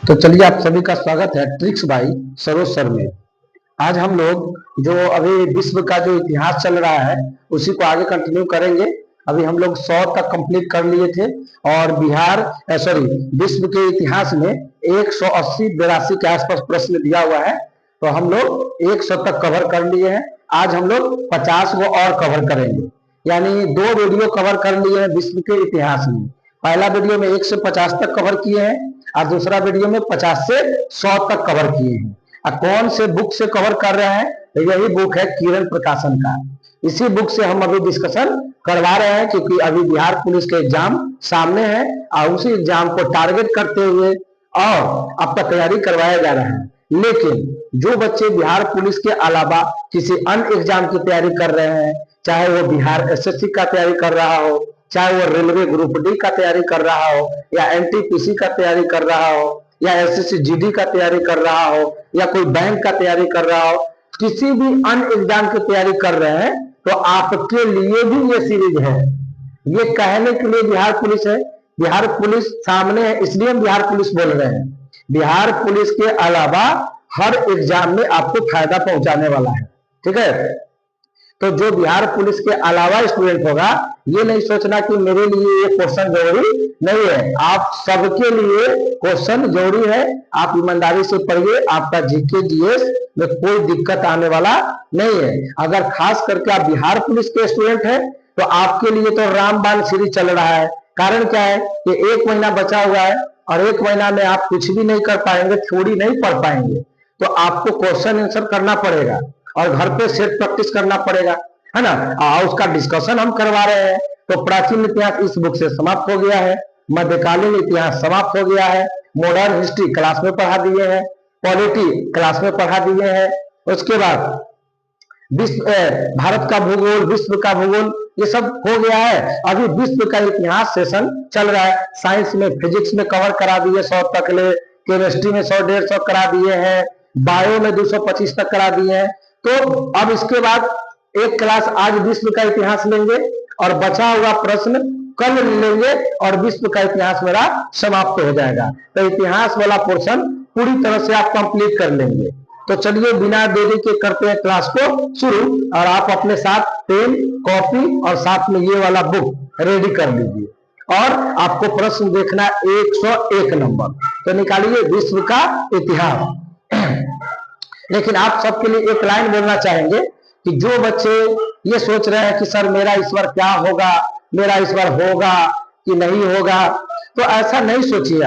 तो चलिए आप सभी का स्वागत है ट्रिक्स बाई सरोज सर में। आज हम लोग जो अभी विश्व का जो इतिहास चल रहा है उसी को आगे कंटिन्यू करेंगे। अभी हम लोग 100 तक कंप्लीट कर लिए थे और विश्व के इतिहास में 180 82 के आसपास प्रश्न दिया हुआ है, तो हम लोग 100 तक कवर कर लिए हैं। आज हम लोग 50 को और कवर करेंगे, यानी 2 वीडियो कवर कर लिए हैं विश्व के इतिहास में। पहला वीडियो में 1 से 50 तक कवर किए हैं और दूसरा वीडियो में 50 से 100 तक कवर किए हैं। और कौन से बुक से कवर कर रहे हैं? तो यही बुक है किरण प्रकाशन का। इसी बुक से हम अभी डिस्कशन करवा रहे हैं, क्योंकि अभी बिहार पुलिस के एग्जाम सामने है और उसी एग्जाम को टारगेट करते हुए और आपका तैयारी करवाया जा रहा है। लेकिन जो बच्चे बिहार पुलिस के अलावा किसी अन्य एग्जाम की तैयारी कर रहे हैं, चाहे वो बिहार एसएससी का तैयारी कर रहा हो, चाहे वो रेलवे ग्रुप डी का तैयारी कर रहा हो, या एनटीपीसी का तैयारी कर रहा हो, या एसएससी जीडी का तैयारी कर रहा हो, या कोई बैंक का तैयारी कर रहा हो, किसी भी अन्य एग्जाम की तैयारी कर रहे हैं, तो आपके लिए भी ये सीरीज है। ये कहने के लिए बिहार पुलिस है, बिहार पुलिस सामने है, इसलिए हम बिहार पुलिस बोल रहे हैं। बिहार पुलिस के अलावा हर एग्जाम में आपको फायदा पहुंचाने वाला है, ठीक है। तो जो बिहार पुलिस के अलावा स्टूडेंट होगा, ये नहीं सोचना कि मेरे लिए ये क्वेश्चन जरूरी नहीं है। आप सबके लिए क्वेश्चन जरूरी है। आप ईमानदारी से पढ़िए, आपका जीके जीएस में कोई दिक्कत आने वाला नहीं है। अगर खास करके आप बिहार पुलिस के स्टूडेंट हैं तो आपके लिए तो रामबाण सीरीज चल रहा है। कारण क्या है कि 1 महीना बचा हुआ है और 1 महीना में आप कुछ भी नहीं कर पाएंगे, थ्योरी नहीं पढ़ पाएंगे, तो आपको क्वेश्चन आंसर करना पड़ेगा और घर पे सेट प्रैक्टिस करना पड़ेगा, है ना। उसका डिस्कशन हम करवा रहे हैं। तो प्राचीन इतिहास इस बुक से समाप्त हो गया है, मध्यकालीन इतिहास समाप्त हो गया है, मॉडर्न हिस्ट्री क्लास में पढ़ा दिए हैं, पॉलिटी क्लास में पढ़ा दिए हैं। उसके बाद विश्व भारत का भूगोल, विश्व का भूगोल, ये सब हो गया है। अभी विश्व का इतिहास सेशन चल रहा है। साइंस में फिजिक्स में कवर करा दिए 100 तक ले, केमिस्ट्री में 100-150 करा दिए हैं, बायो में 225 तक करा दिए हैं। तो अब इसके बाद एक क्लास आज विश्व का इतिहास लेंगे और बचा हुआ प्रश्न कल लेंगे और विश्व का इतिहास मेरा समाप्त हो जाएगा। तो इतिहास वाला पोर्शन पूरी तरह से आप कंप्लीट कर लेंगे। तो चलिए बिना देरी के करते हैं क्लास को शुरू, और आप अपने साथ पेन कॉपी और साथ में ये वाला बुक रेडी कर लीजिए। और आपको प्रश्न देखना 101 नंबर, तो निकालिए विश्व का इतिहास। लेकिन आप सबके लिए एक लाइन बोलना चाहेंगे कि जो बच्चे ये सोच रहे हैं कि सर मेरा इस बार क्या होगा, मेरा इस बार होगा कि नहीं होगा, तो ऐसा नहीं सोचिए।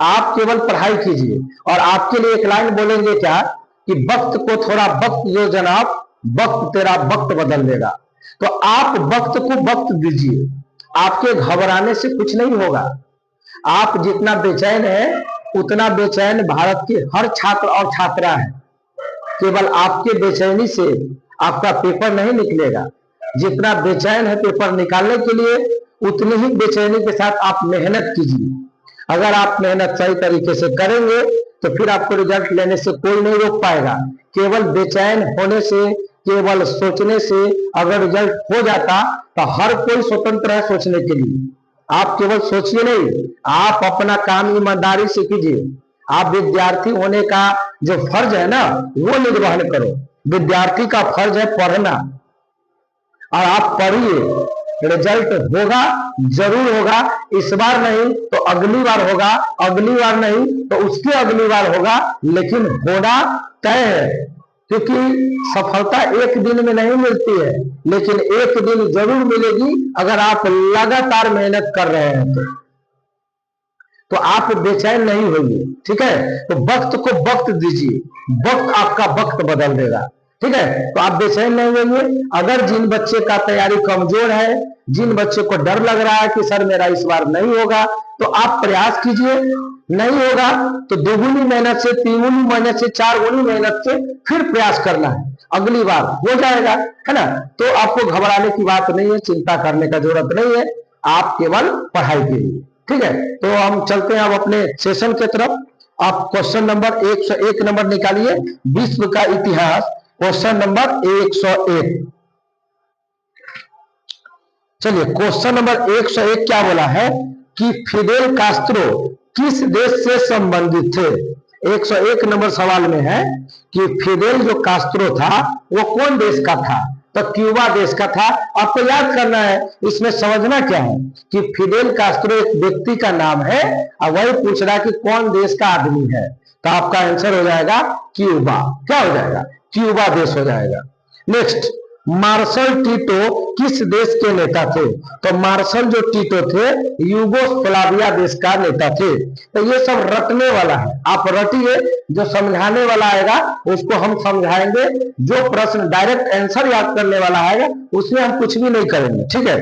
आप केवल पढ़ाई कीजिए। और आपके लिए एक लाइन बोलेंगे क्या कि वक्त को थोड़ा वक्त दो जनाब, वक्त तेरा वक्त बदल देगा। तो आप वक्त को वक्त दीजिए, आपके घबराने से कुछ नहीं होगा। आप जितना बेचैन है उतना बेचैन भारत के हर छात्र और छात्रा है। केवल आपके बेचैनी से आपका पेपर नहीं निकलेगा। जितना बेचैन है पेपर निकालने के लिए, उतनी ही बेचैनी के साथ आप मेहनत कीजिए। अगर आप मेहनत सही तरीके से करेंगे तो फिर आपको रिजल्ट लेने से कोई नहीं रोक पाएगा। केवल बेचैन होने से, केवल सोचने से अगर रिजल्ट हो जाता तो हर कोई स्वतंत्र है सोचने के लिए। आप केवल सोचिए नहीं, आप अपना काम ईमानदारी से कीजिए। आप विद्यार्थी होने का जो फर्ज है ना, वो निर्वहन करो। विद्यार्थी का फर्ज है पढ़ना, और आप पढ़िए। रिजल्ट होगा, जरूर होगा। इस बार नहीं तो अगली बार होगा, अगली बार नहीं तो उसके अगली बार होगा, लेकिन होना तय है। क्योंकि सफलता एक दिन में नहीं मिलती है, लेकिन एक दिन जरूर मिलेगी अगर आप लगातार मेहनत कर रहे हैं तो आप बेचैन नहीं होंगे, ठीक है। तो वक्त को वक्त दीजिए, वक्त आपका वक्त बदल देगा, ठीक है। तो आप बेचैन नहीं होंगे। अगर जिन बच्चे का तैयारी कमजोर है, जिन बच्चे को डर लग रहा है कि सर मेरा इस बार नहीं होगा, तो आप प्रयास कीजिए। नहीं होगा तो दोगुनी मेहनत से, 3 मेहनत से, 4 मेहनत से फिर प्रयास करना है, अगली बार हो जाएगा, है ना। तो आपको घबराने की बात नहीं है, चिंता करने का जरूरत नहीं है। आप केवल पढ़ाई कीजिए, ठीक है। तो हम चलते हैं अब अपने सेशन के तरफ। आप क्वेश्चन नंबर 101 नंबर निकालिए, विश्व का इतिहास, क्वेश्चन नंबर 101। चलिए क्वेश्चन नंबर 101 क्या बोला है कि फिडेल कास्त्रो किस देश से संबंधित थे? 101 नंबर सवाल में है कि फिडेल जो कास्त्रो था वो कौन देश का था? तो क्यूबा देश का था। आपको याद करना है, इसमें समझना क्या है कि फिडेल कास्त्रो एक व्यक्ति का नाम है और वही पूछ रहा है कि कौन देश का आदमी है। तो आपका आंसर हो जाएगा क्यूबा। क्या हो जाएगा? क्यूबा देश हो जाएगा। नेक्स्ट, मार्शल टीटो किस देश के नेता थे? तो मार्शल जो टीटो थे यूगोस्लाविया देश का नेता थे। तो ये सब रटने वाला है, आप रटिए, जो समझाने वाला आएगा उसको हम समझाएंगे, जो प्रश्न डायरेक्ट आंसर याद करने वाला आएगा उसमें हम कुछ भी नहीं करेंगे, ठीक है।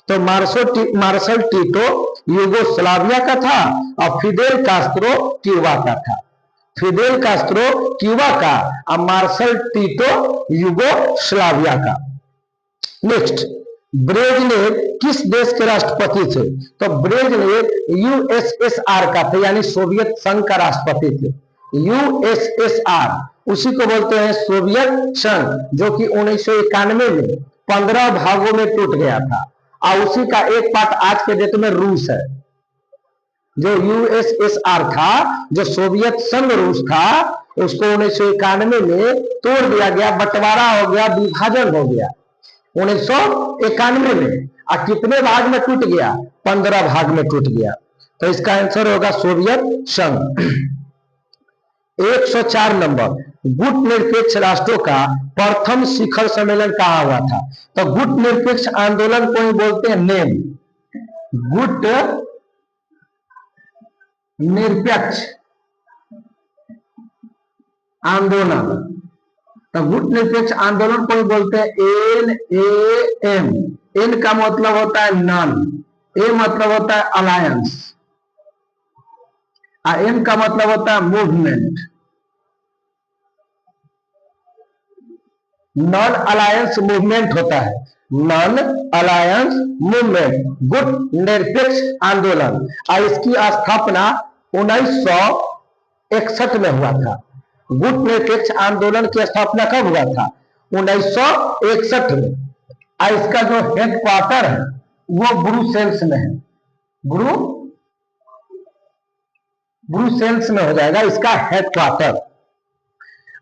तो मार्शल टीटो यूगोस्लाविया का था और फिडेल कास्त्रो क्यूबा का था। फिडेल कास्त्रो क्यूबा का और मार्शल टीटो यूगोस्लाविया का। नेक्स्ट, ब्रेजनेव किस देश के राष्ट्रपति थे? तो ब्रेजनेव यूएसएसआर का थे, यानी सोवियत संघ का राष्ट्रपति थे। यूएसएसआर उसी को बोलते हैं सोवियत संघ, जो कि 1991 में 15 भागों में टूट गया था और उसी का एक पार्ट आज के डेट में रूस है। जो यूएसएसआर था, जो सोवियत संघ रूस था, उसको 1991 में तोड़ दिया गया, बंटवारा हो गया, विभाजन हो गया 1991 में। और कितने भाग में टूट गया? 15 भाग में टूट गया। तो इसका आंसर होगा सोवियत संघ। 104 नंबर, गुट निरपेक्ष राष्ट्रों का प्रथम शिखर सम्मेलन कहाँ हुआ था? तो गुट निरपेक्ष आंदोलन को ही बोलते हैं नेम, गुट निरपेक्ष आंदोलन। तो गुट निरपेक्ष आंदोलन को बोलते हैं NAM। एन का मतलब होता है नॉन, ए मतलब होता है अलायंस, एम का मतलब होता है मूवमेंट। नॉन अलायंस मूवमेंट होता है, नॉन अलायंस मूवमेंट, गुट निरपेक्ष आंदोलन। और इसकी स्थापना 1961 में हुआ था। गुट निरपेक्ष आंदोलन की स्थापना कब हुआ था? 1961 में। और इसका जो हेडक्वार्टर है वो ब्रुसेल्स में है, ब्रुसेल्स में हो जाएगा इसका हेडक्वार्टर।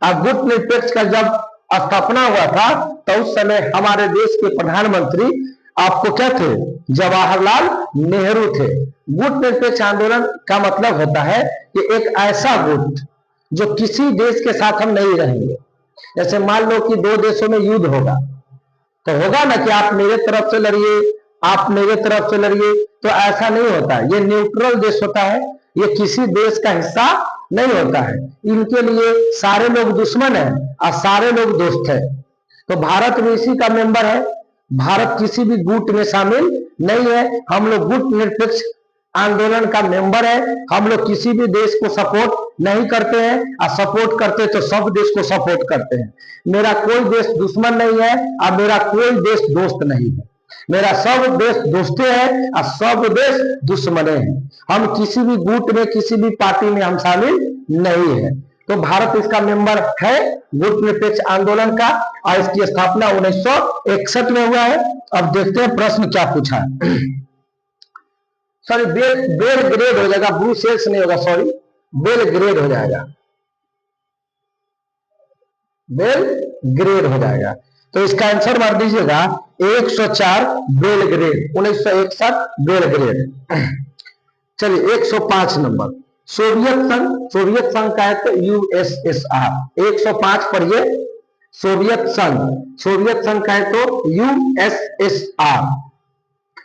और गुट निरपेक्ष का जब स्थापना हुआ था तो उस समय हमारे देश के प्रधानमंत्री आपको क्या थे? जवाहरलाल नेहरू थे। गुट निरपेक्ष आंदोलन का मतलब होता है कि एक ऐसा गुट जो किसी देश के साथ हम नहीं रहेंगे। जैसे मान लो कि दो देशों में युद्ध होगा, तो होगा ना कि आप मेरे तरफ से लड़िए, आप मेरे तरफ से लड़िए, तो ऐसा नहीं होता। ये न्यूट्रल देश होता है, ये किसी देश का हिस्सा नहीं होता है। इनके लिए सारे लोग दुश्मन है और सारे लोग दोस्त है। तो भारत भी इसी का मेंबर है। भारत किसी भी गुट में शामिल नहीं है। हम लोग गुट निरपेक्ष आंदोलन का मेंबर है। हम लोग किसी भी देश को सपोर्ट नहीं करते हैं, और सपोर्ट करते तो सब देश को सपोर्ट करते हैं। मेरा कोई देश दुश्मन नहीं है और मेरा कोई देश दोस्त नहीं है। मेरा सब देश दोस्ते हैं और सब देश दुश्मने हैं। हम किसी भी गुट में, किसी भी पार्टी में हम शामिल नहीं है। तो भारत इसका मेंबर है गुट निरपेक्ष आंदोलन का, और इसकी स्थापना 1961 में हुआ है। अब देखते हैं प्रश्न क्या पूछा है। सॉरी, बेलग्रेड हो जाएगा, ब्रुसेल्स नहीं होगा, सॉरी बेलग्रेड हो जाएगा, बेलग्रेड हो जाएगा। तो इसका आंसर मार दीजिएगा 104 बेलग्रेड, 1961 बेलग्रेड। चलिए 105 नंबर, सोवियत संघ का है तो यूएसएसआर। 105 पढ़िए, सोवियत संघ का है तो यूएसएसआर।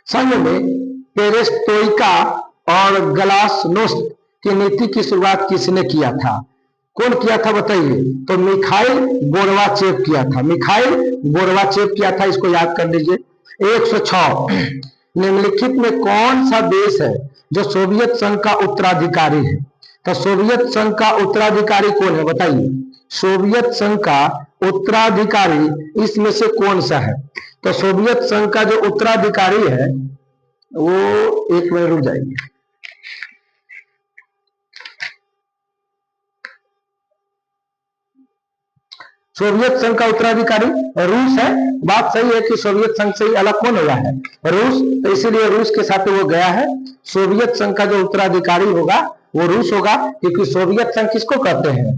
संघ में पेरेस्ट्रोइका और गलासनोस्त की नीति की शुरुआत किसने किया था? कौन किया था बताइए? तो मिखाइल गोर्बाचेव किया था, मिखाइल गोर्बाचेव किया था। इसको याद कर लीजिए। 106, निम्नलिखित में कौन सा देश है जो सोवियत संघ का उत्तराधिकारी है? तो सोवियत संघ का उत्तराधिकारी कौन है बताइए? सोवियत संघ का उत्तराधिकारी इसमें से कौन सा है? तो सोवियत संघ का जो उत्तराधिकारी है वो, एक मिनट रुक जाइए, सोवियत संघ का उत्तराधिकारी रूस है। बात सही है कि सोवियत संघ से ही अलग कौन हुआ है? रूस। तो इसीलिए रूस के साथ वो गया है। सोवियत संघ का जो उत्तराधिकारी होगा वो रूस होगा, क्योंकि सोवियत संघ किसको कहते हैं?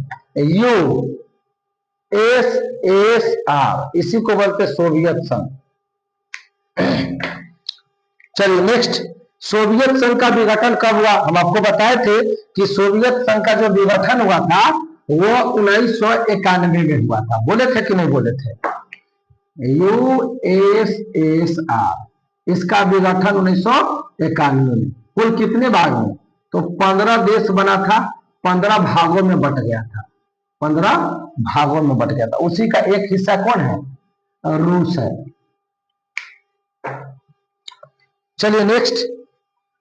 USSR, इसी को बोलते सोवियत संघ। चलिए नेक्स्ट, सोवियत संघ का विघटन कब हुआ? हम आपको बताए थे कि सोवियत संघ का जो विघटन हुआ था वो 1991 में हुआ था। बोले थे कि नहीं बोले थे? USSR, इसका विघटन 1991 में। कुल कितने भाग में? तो 15 देश बना था, 15 भागों में बट गया था, 15 भागों में बट गया था। उसी का एक हिस्सा कौन है? रूस है। चलिए नेक्स्ट,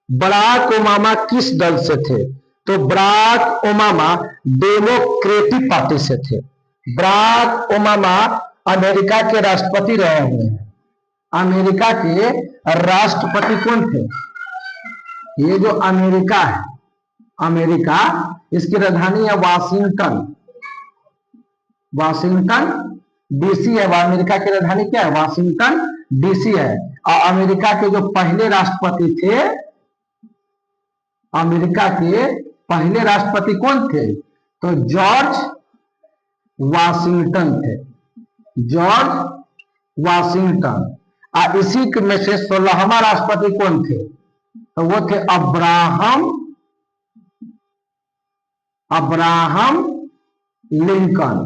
बराक ओबामा किस दल से थे? तो बराक ओबामा डेमोक्रेटिक पार्टी से थे। बराक ओबामा अमेरिका के राष्ट्रपति रहे हुए हैं। अमेरिका के राष्ट्रपति कौन थे? ये जो अमेरिका है, अमेरिका, इसकी राजधानी है वाशिंगटन, वाशिंगटन डीसी है। अमेरिका की राजधानी क्या है? वाशिंगटन डीसी है। और अमेरिका के जो पहले राष्ट्रपति थे, अमेरिका के पहले राष्ट्रपति कौन थे? तो जॉर्ज वाशिंगटन थे, जॉर्ज वाशिंगटन। और इसी में से 16वां राष्ट्रपति कौन थे? तो वो थे अब्राहम लिंकन।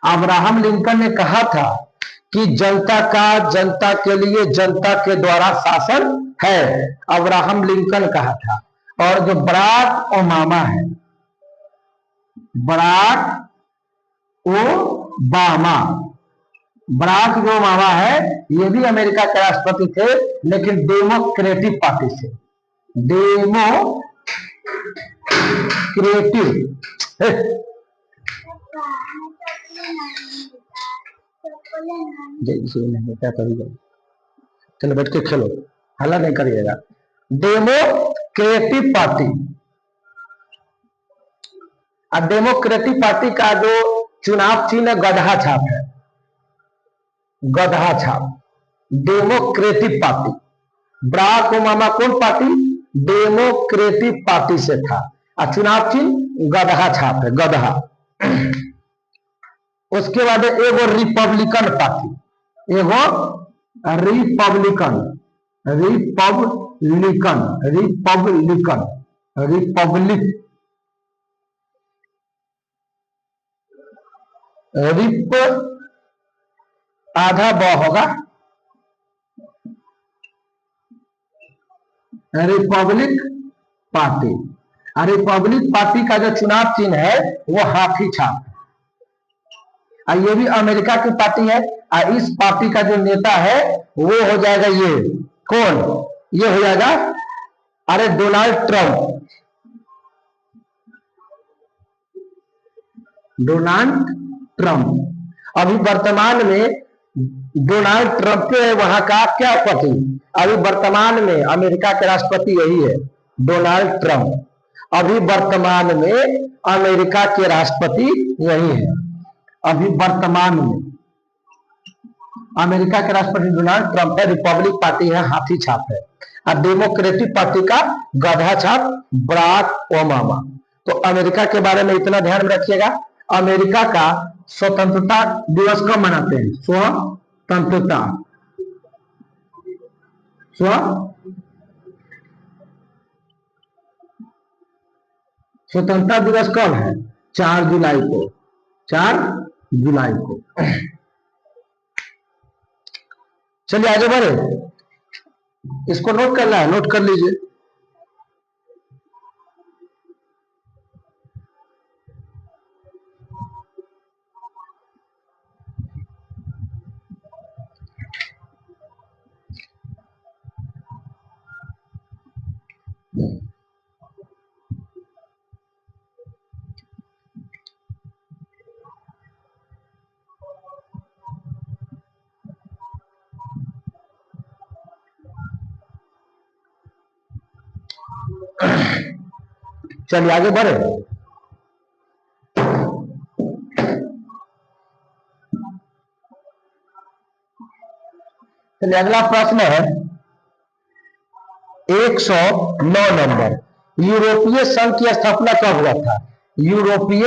अब्राहम लिंकन ने कहा था कि जनता का जनता के लिए, जनता के द्वारा शासन है, अब्राहम लिंकन कहा था। और जो बराक ओबामा है, बराक ओबामा, बराक जो ओबामा है, ये भी अमेरिका के राष्ट्रपति थे, लेकिन डेमोक्रेटिक पार्टी से, डेमोक्रेटिक। क्या करिएगा, चलो बैठ के खेलो, हल्ला नहीं करिएगा। डेमोक्रेटिक पार्टी, और डेमोक्रेटिक पार्टी का जो चुनाव चिन्ह गधा छाप है, गधा छाप, डेमोक्रेटिक पार्टी। बराक ओबामा कौन पार्टी? डेमोक्रेटिक पार्टी से था, और चुनाव चिन्ह गधा छाप है, गधा। उसके बाद एगो रिपब्लिकन पार्टी, एगो रिपब्लिकन, रिपब्लिकन, रिपब्लिकन, रिपब्लिक, रिप आधा ब होगा, रिपब्लिक पार्टी। रिपब्लिक पार्टी का जो चुनाव चिन्ह है वो हाथी छाप है। और ये भी अमेरिका की पार्टी है। और इस पार्टी का जो नेता है वो हो जाएगा, ये कौन? ये हो जाएगा, अरे डोनाल्ड ट्रंप, डोनाल्ड ट्रंप। अभी वर्तमान में डोनाल्ड ट्रंप है वहां का क्या पति? अभी वर्तमान में अमेरिका के राष्ट्रपति यही है, डोनाल्ड ट्रंप। अभी वर्तमान में अमेरिका के राष्ट्रपति यही है। अभी वर्तमान में अमेरिका के राष्ट्रपति डोनाल्ड ट्रंप है। रिपब्लिक पार्टी है, हाथी छाप है। और डेमोक्रेटिक पार्टी का गधा छाप बराक ओबामा। तो अमेरिका के बारे में इतना ध्यान में रखिएगा। अमेरिका का स्वतंत्रता दिवस कब मनाते हैं? स्वतंत्रता, स्वतंत्रता दिवस कब है? 4 जुलाई को, 4 जुलाई को। चलिए आगे बढ़े, इसको नोट करना है, नोट कर लीजिए। चलिए आगे बढ़े। चलिए अगला प्रश्न है 109 नंबर। यूरोपीय संघ की स्थापना कब हुआ था? यूरोपीय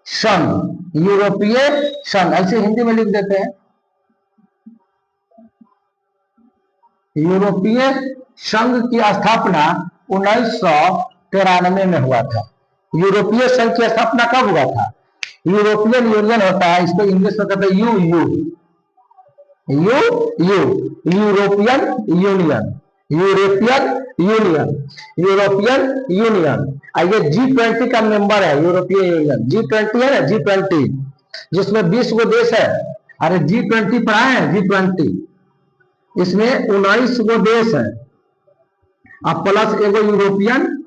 संघ, यूरोपीय संघ ऐसे हिंदी में लिख देते हैं। यूरोपीय संघ की स्थापना 1993 में हुआ था। यूरोपीय संघ की स्थापना कब हुआ था? यूरोपियन यूनियन होता है, इसको इंग्लिश में कहते हैं you you you you European union, European union, European union. ये G20 का मेंबर है यूरोपियन यूनियन। G20 है ना, G20 जिसमें 20 गो देश है। अरे G20 पर आए हैं, G20 इसमें 19 गो देश है, अब प्लस एगो यूरोपियन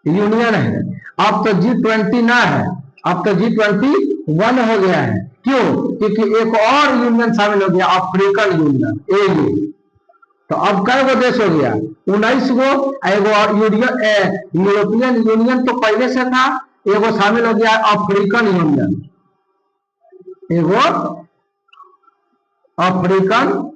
यूनियन है। अब तो G20 ना है, अब तो G21 हो गया है। क्यों? क्योंकि एक और यूनियन शामिल हो गया, अफ्रीकन यूनियन, AU। तो अब कई गो देश हो गया? 19 गो। एगो यूरोपियन यूनियन तो पहले से था, एगो शामिल हो गया अफ्रीकन यूनियन, एगो अफ्रीकन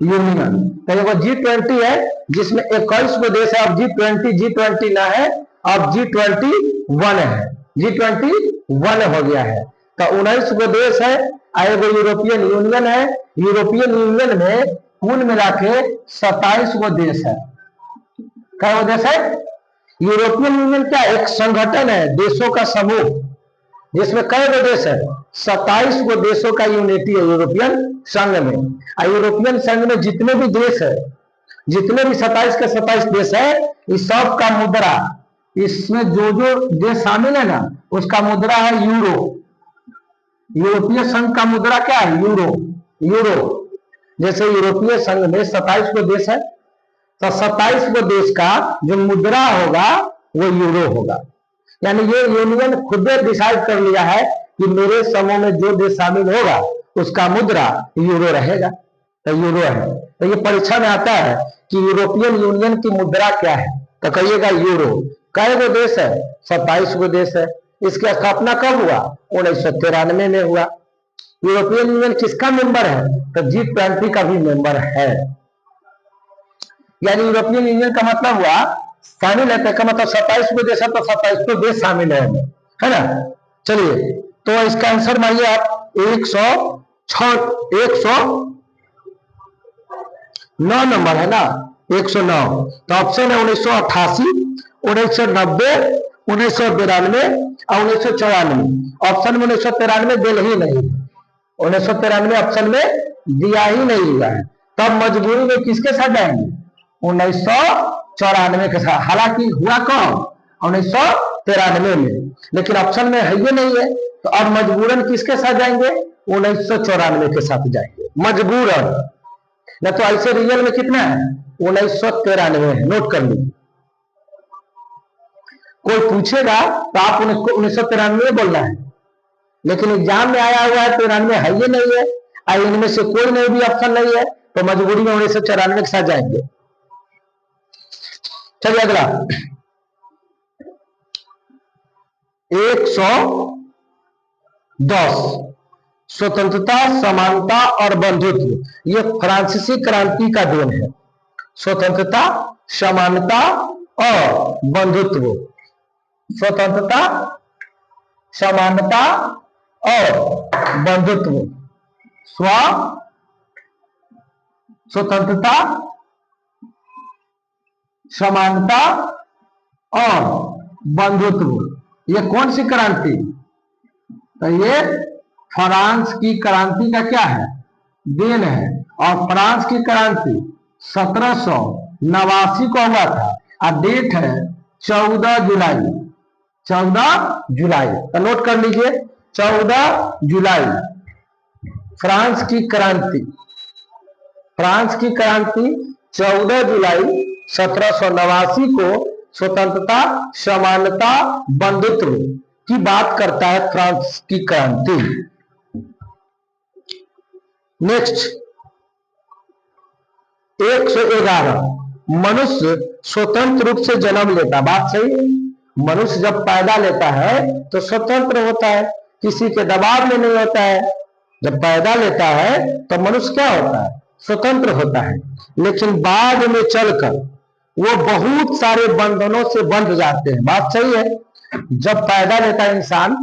यूनियन। तो एगो G20 है जिसमें 21 गो देश है। अब G20 ना है, अब G21 है, G21 हो गया है। तो 19 गो देश है, एगो यूरोपियन यूनियन है। यूरोपियन यूनियन में कुल मिला के 27 गो देश है। क्या वो देश है? यूरोपियन यूनियन क्या? एक संगठन है, देशों का समूह, जिसमें कई गो देश है? 27 गो देशों का यूनिटी है यूरोपियन संघ में। यूरोपियन संघ में जितने भी देश है, जितने भी 27 के 27 देश है, इस सब का मुद्रा, इसमें जो जो देश शामिल है ना, उसका मुद्रा है यूरो। यूरोपीय संघ का मुद्रा क्या है? यूरो। यूरो। जैसे यूरोपीय संघ में 27 गो देश है, तो 27 गो देश का जो मुद्रा होगा वो यूरो होगा। यानी ये यूनियन खुद डिसाइड कर लिया है कि मेरे समूह में जो देश शामिल होगा उसका मुद्रा यूरो रहेगा। तो यूरो है। तो ये परीक्षा में आता है कि यूरोपियन यूनियन की मुद्रा क्या है, तो कहिएगा यूरो। कई गो देश है? 27 गो देश है। इसकी स्थापना कब हुआ? 1993 में हुआ। यूरोपियन यूनियन किसका मेंबर है? तो G20 का भी मेंबर है। यानी यूरोपियन यूनियन का मतलब हुआ शामिल है, का मतलब 27 गो देश है, तो 27 गो देश शामिल है ना। चलिए, तो इसका आंसर मानिए आप 109 नंबर है ना, 109। तो ऑप्शन है 1988, 1990, 1992 और 1994। ऑप्शन में 1993 दिल ही नहीं, 1993 ऑप्शन में दिया ही नहीं हुआ है। तब मजबूरी में किसके साथ जाएंगे? 1994 के साथ। हालांकि हुआ कौन? 1993 में, लेकिन ऑप्शन में है ये नहीं है, तो अब मजबूरन किसके साथ जाएंगे? 1994 के साथ जाएंगे मजबूरन। न तो ऐसे रियल में कितना है? 1993 है, नोट कर लीजिए। कोई पूछेगा तो आप 1993 बोलना है, लेकिन एग्जाम में आया हुआ है 93 है ये नहीं है, इनमें से कोई नहीं भी ऑप्शन नहीं है, तो मजबूरी में 1994 के साथ जाएंगे। चलिए अगला 110, स्वतंत्रता, समानता और बंधुत्व। ये फ्रांसीसी क्रांति का देन है। स्वतंत्रता, समानता और बंधुत्व। स्वतंत्रता, समानता और बंधुत्व। स्वतंत्रता, समानता और बंधुत्व। ये कौन सी क्रांति? तो ये फ्रांस की क्रांति का क्या है? देन है। और फ्रांस की क्रांति 1789 को हुआ था, और डेट है 14 जुलाई। 14 जुलाई, तो नोट कर लीजिए, 14 जुलाई फ्रांस की क्रांति। फ्रांस की क्रांति 14 जुलाई 1789 को स्वतंत्रता, समानता, बंधुत्व की बात करता है फ्रांस की क्रांति। नेक्स्ट 111, मनुष्य स्वतंत्र रूप से जन्म लेता। बात सही है। मनुष्य जब पैदा लेता है तो स्वतंत्र होता है, किसी के दबाव में नहीं होता है। जब पैदा लेता है तो मनुष्य क्या होता है? स्वतंत्र होता है। लेकिन बाद में चलकर वो बहुत सारे बंधनों से बंध जाते हैं। बात सही है। जब पैदा लेता है इंसान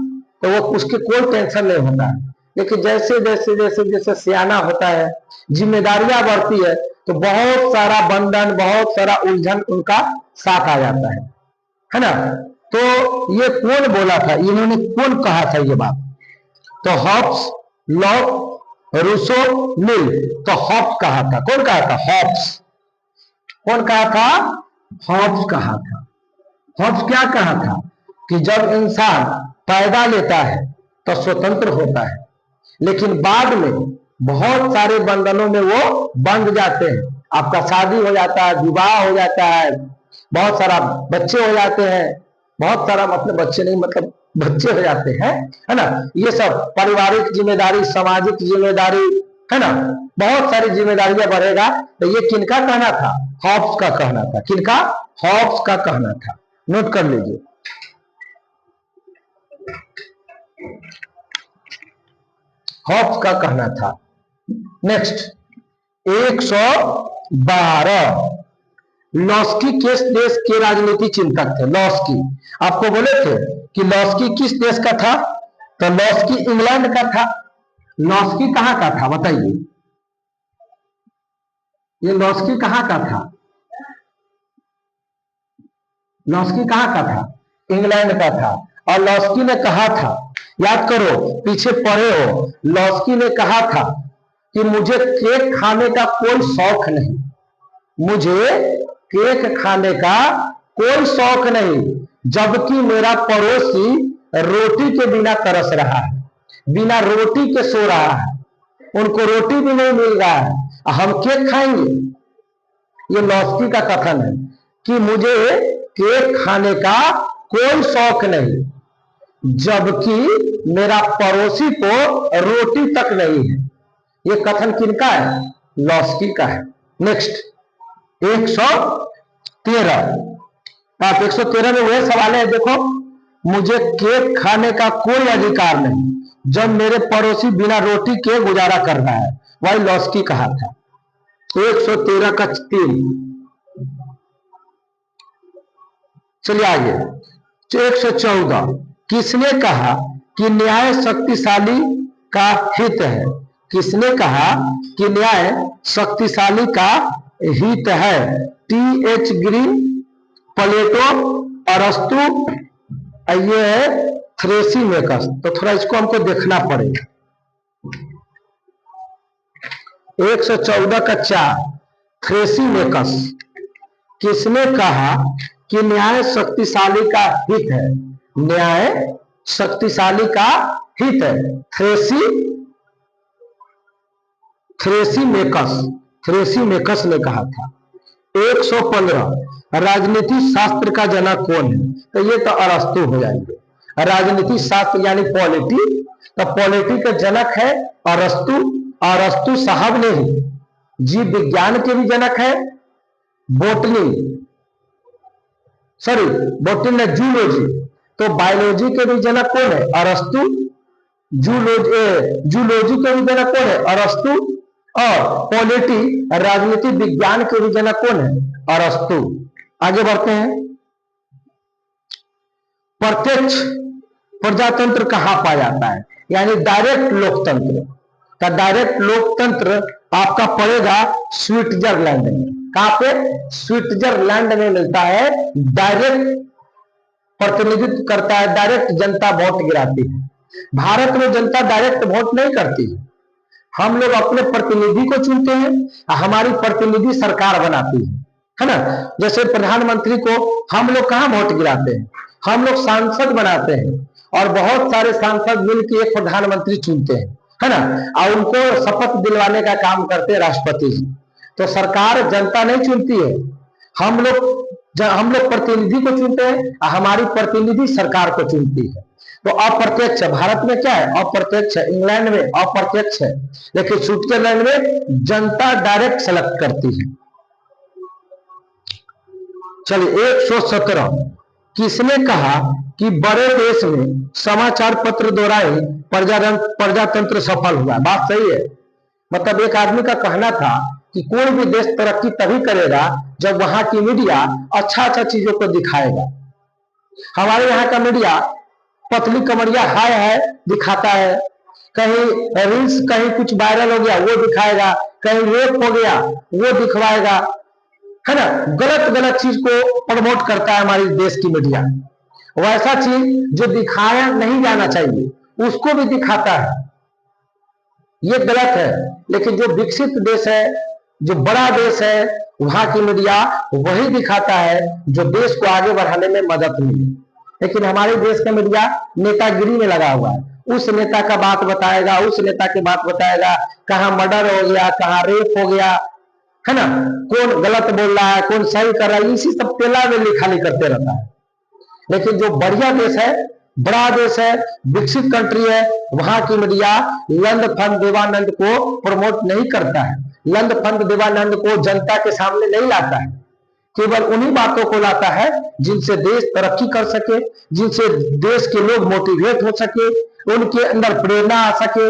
तो वो उसके कोई टेंशन नहीं होता है, लेकिन जैसे जैसे जैसे जैसे सियाना होता है, जिम्मेदारियां बढ़ती है, तो बहुत सारा बंधन, बहुत सारा उलझन उनका साथ आ जाता है ना। तो ये कौन बोला था, इन्होंने कौन कहा था ये बात? तो हॉब्स, लॉक, रूसो, मिल। तो हॉब्स कहा था। कौन कहा था? हॉब्स। कौन कहा था? हॉब्स कहा था। हॉब्स क्या कहा था कि जब इंसान पैदा लेता है तो स्वतंत्र होता है, लेकिन बाद में बहुत सारे बंधनों में वो बंध जाते हैं। आपका शादी हो जाता है, विवाह हो जाता है, बहुत सारा बच्चे हो जाते हैं, बहुत सारा मतलब बच्चे नहीं, मतलब बच्चे हो जाते हैं, है ना। ये सब पारिवारिक जिम्मेदारी, सामाजिक जिम्मेदारी, है ना, बहुत सारी जिम्मेदारियां बढ़ेगा। तो ये किनका कहना था? हॉब्स का कहना था। किनका? हॉब्स का कहना था। नोट कर लीजिए। हॉब्स का कहना था। नेक्स्ट 112, लॉस्की किस देश के राजनीति चिंतक थे? लॉस्की, आपको बोले थे कि लॉस्की किस देश का था? तो लॉस्की इंग्लैंड का था। लॉस्की कहां का था बताइए? ये लॉस्की कहां का था? लॉस्की कहां का था? इंग्लैंड का था। और लॉस्की ने कहा था, याद करो, पीछे पढ़े हो, लॉस्की ने कहा था कि मुझे केक खाने का कोई शौक नहीं, मुझे केक खाने का कोई शौक नहीं, जबकि मेरा पड़ोसी रोटी के बिना तरस रहा है, बिना रोटी के सो रहा है, उनको रोटी भी नहीं मिल रहा है, हम केक खाएंगे। ये लॉस्की का कथन है कि मुझे केक खाने का कोई शौक नहीं, जबकि मेरा पड़ोसी को रोटी तक नहीं है। ये कथन किनका है? लॉस्की का है। नेक्स्ट 113, आप 113 में वह सवाल है, देखो, मुझे केक खाने का कोई अधिकार नहीं जब मेरे पड़ोसी बिना रोटी के गुजारा कर रहा है। वही लॉस्की कहा था। 113 का 3। चलिए आगे 114, किसने कहा कि न्याय शक्तिशाली का हित है? किसने कहा कि न्याय शक्तिशाली का हित है? टी.एच. ग्रीन, प्लेटो, अरस्तु, ये है थ्रेसीमेकस। तो थोड़ा इसको हमको देखना पड़ेगा। 114 का 4, थ्रेसीमेकस, किसने कहा कि न्याय शक्तिशाली का हित है? न्याय शक्तिशाली का हित है। थ्रेसीमेकस ने कहा था। 115, राजनीति शास्त्र का जनक कौन है? तो ये तो अरस्तु हो जाएंगे। राजनीति शास्त्र यानी पॉलिटी, तो पॉलिटी का जनक है अरस्तु। अरस्तु साहब ने ही जीव विज्ञान के भी जनक है, बोटनी, सॉरी बोटनी ने जूलॉजी, तो बायोलॉजी के भी जनक कौन है? अरस्तु। जूलॉजी के भी जनक कौन है? अरस्तु। और पॉलिटी, राजनीति विज्ञान के भी जनक कौन है? अरस्तु। आगे बढ़ते हैं। प्रत्यक्ष प्रजातंत्र कहां पाया जाता है? यानी डायरेक्ट लोकतंत्र का डायरेक्ट लोकतंत्र आपका पड़ेगा स्विट्जरलैंड में। कहां पे? स्विट्जरलैंड में मिलता है। डायरेक्ट प्रतिनिधित्व करता है, डायरेक्ट जनता वोट गिराती है। भारत में जनता डायरेक्ट वोट नहीं करती है, हम लोग अपने प्रतिनिधि को चुनते हैं, हमारी प्रतिनिधि सरकार बनाती है ना। जैसे प्रधानमंत्री को हम लोग कहां वोट गिराते हैं? हम लोग सांसद बनाते हैं, और बहुत सारे सांसद मिलकर एक प्रधानमंत्री चुनते हैं, है ना, और उनको शपथ दिलवाने का काम करते हैं राष्ट्रपति जी। तो सरकार जनता नहीं चुनती है, हम लोग प्रतिनिधि को चुनते हैं, हमारी प्रतिनिधि सरकार को चुनती है। तो अप्रत्यक्ष है। भारत में क्या है? अप्रत्यक्ष है। इंग्लैंड में अप्रत्यक्ष है, लेकिन स्विट्जरलैंड में जनता डायरेक्ट सेलेक्ट करती है। चलिए 117, किसने कहा कि बड़े देश में समाचार पत्र द्वारा ही प्रजातंत्र सफल हुआ? बात सही है। मतलब एक आदमी का कहना था कि कोई भी देश तरक्की तभी करेगा जब वहां की मीडिया अच्छा अच्छा चीजों को दिखाएगा। हमारे यहाँ का मीडिया पतली कमरिया हाय है दिखाता है, कहीं रील्स कहीं कुछ वायरल हो गया वो दिखाएगा, कहीं रेप हो गया वो दिखवाएगा, है ना। गलत गलत चीज को प्रमोट करता है हमारी देश की मीडिया। वैसा चीज जो दिखाया नहीं जाना चाहिए उसको भी दिखाता है, ये गलत है। लेकिन जो विकसित देश है, जो बड़ा देश है, वहां की मीडिया वही दिखाता है जो देश को आगे बढ़ाने में मदद मिले। लेकिन हमारे देश का मीडिया नेतागिरी में लगा हुआ है, उस नेता का बात बताएगा, उस नेता की बात बताएगा, कहाँ मर्डर हो गया, कहाँ रेप हो गया, है ना, कौन गलत बोल रहा है, कौन सही कर रहा है, इसी सब तेला में लिखाली करते रहता है। लेकिन जो बढ़िया देश है, बड़ा देश है, विकसित कंट्री है, वहां की मीडिया लंद फंद देवानंद को प्रमोट नहीं करता है, लंद फंद देवानंद को जनता के सामने नहीं लाता है, केवल उन्हीं बातों को लाता है जिनसे देश तरक्की कर सके, जिनसे देश के लोग मोटिवेट हो सके, उनके अंदर प्रेरणा आ सके,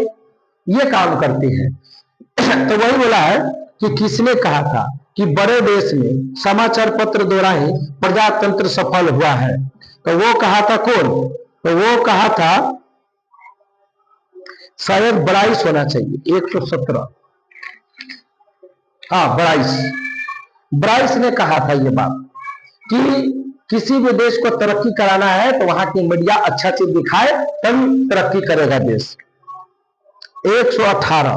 ये काम करते हैं। तो वही बोला है कि किसने कहा था कि बड़े देश में समाचार पत्र द्वारा ही प्रजातंत्र सफल हुआ है। तो वो कहा था कौन? तो वो कहा था शायद ब्राइस होना चाहिए, 117, हाँ ब्राइस, ब्राइस ने कहा था ये बात कि किसी भी देश को तरक्की कराना है तो वहां की मीडिया अच्छा चीज दिखाए तभी तरक्की करेगा देश। 118,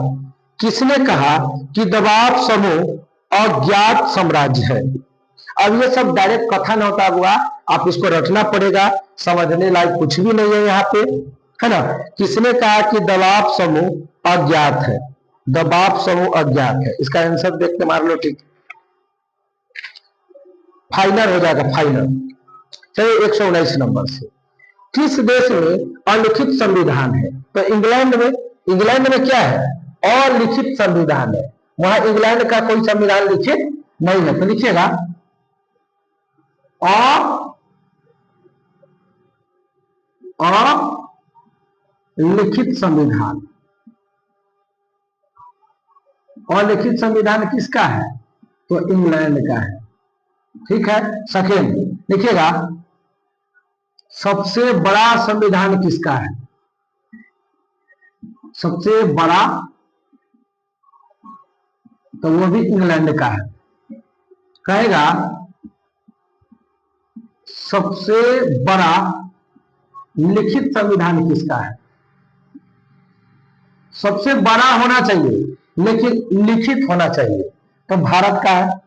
किसने कहा कि दबाव समूह अज्ञात साम्राज्य है। अब ये सब डायरेक्ट कथन होता हुआ, आप इसको रटना पड़ेगा, समझने लायक कुछ भी नहीं है यहाँ पे, है ना। किसने कहा कि दबाव समूह अज्ञात है, दबाव समूह अज्ञात है, इसका आंसर देख के मार लो, ठीक, फाइनल हो जाएगा, फाइनल। चलिए 119 नंबर से, किस देश में अलिखित संविधान है? तो इंग्लैंड में। इंग्लैंड में क्या है? अलिखित संविधान है, वहां इंग्लैंड का कोई संविधान लिखित नहीं है। तो लिखिएगा अलिखित संविधान। अलिखित संविधान किसका है? तो इंग्लैंड का है, ठीक है। सेकेंड लिखिएगा, सबसे बड़ा संविधान किसका है? सबसे बड़ा, तो वो भी इंग्लैंड का है। कहेगा सबसे बड़ा लिखित संविधान किसका है? सबसे बड़ा होना चाहिए लेकिन लिखित होना चाहिए, तो भारत का है।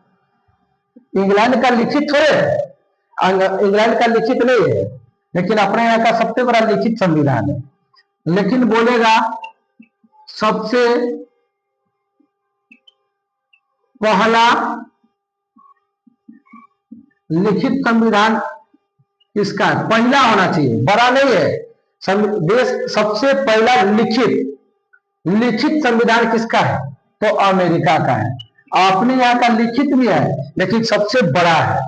इंग्लैंड का लिखित थोड़े है, इंग्लैंड का लिखित नहीं है, लेकिन अपने यहाँ का सबसे बड़ा लिखित संविधान है। लेकिन बोलेगा सबसे पहला लिखित संविधान किसका है? पहला होना चाहिए, बड़ा नहीं है। देश सबसे पहला लिखित लिखित संविधान किसका है? तो अमेरिका का है। अपने यहाँ का लिखित भी है लेकिन सबसे बड़ा है,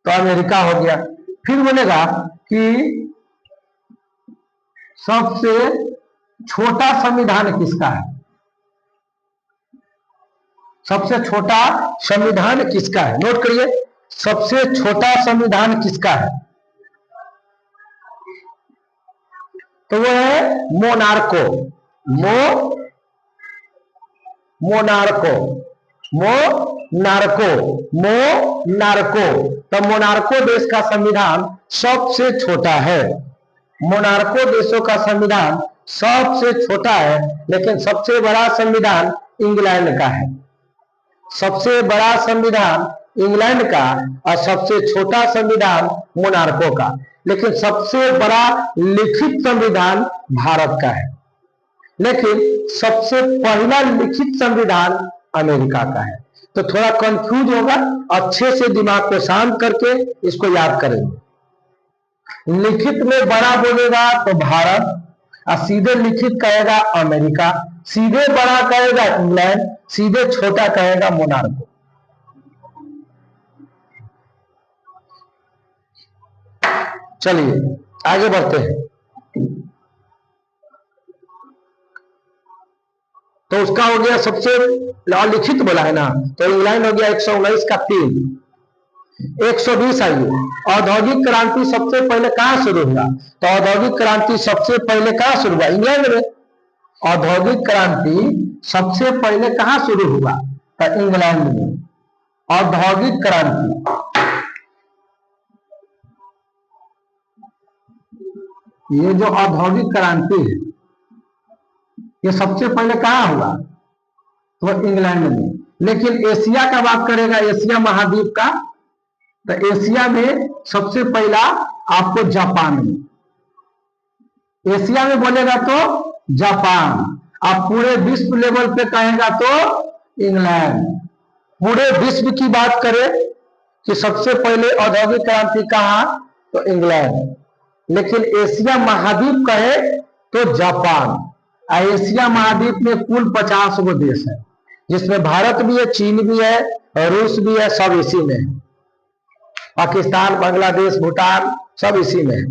तो अमेरिका हो गया। फिर बोलेगा कि सबसे छोटा संविधान किसका है? सबसे छोटा संविधान किसका है? नोट करिए, सबसे छोटा संविधान किसका है? तो वो है मोनार्को। मोनार्को मोनार्को मोनार्को। तो मोनार्को देश का संविधान सबसे छोटा है। मोनार्को देशों का संविधान सबसे छोटा है, लेकिन सबसे बड़ा संविधान इंग्लैंड का है। सबसे बड़ा संविधान इंग्लैंड का और सबसे छोटा संविधान मोनार्को का, लेकिन सबसे बड़ा लिखित संविधान भारत का है। लेकिन सबसे पहला लिखित संविधान अमेरिका का है। तो थोड़ा कंफ्यूज होगा, अच्छे से दिमाग को शांत करके इसको याद करेंगे। लिखित में बड़ा बोलेगा तो भारत, और सीधे लिखित कहेगा अमेरिका, सीधे बड़ा कहेगा इंग्लैंड, सीधे छोटा कहेगा मोनार्को। चलिए आगे बढ़ते हैं। तो उसका हो गया सबसे लिखित बोला है ना, तो इंग्लैंड हो गया 119 का 3। 120 आइए, औद्योगिक क्रांति सबसे पहले कहां शुरू हुआ? तो औद्योगिक क्रांति सबसे पहले कहां शुरू हुआ? इंग्लैंड में। औद्योगिक क्रांति सबसे पहले कहां शुरू हुआ? तो इंग्लैंड में। औद्योगिक क्रांति, ये जो औद्योगिक क्रांति है ये सबसे पहले कहां हुआ? तो इंग्लैंड में। लेकिन एशिया का बात करेगा, एशिया महाद्वीप का, तो एशिया में सबसे पहला आपको जापान में। एशिया में बोलेगा तो जापान, आप पूरे विश्व लेवल पे कहेगा तो इंग्लैंड। पूरे विश्व की बात करें कि सबसे पहले औद्योगिक क्रांति कहां? तो इंग्लैंड। लेकिन एशिया महाद्वीप कहे तो जापान। एशिया महाद्वीप में कुल 50 गो देश है, जिसमें भारत भी है, चीन भी है, रूस भी है, सब इसी में है। पाकिस्तान, बांग्लादेश, भूटान सब इसी में है।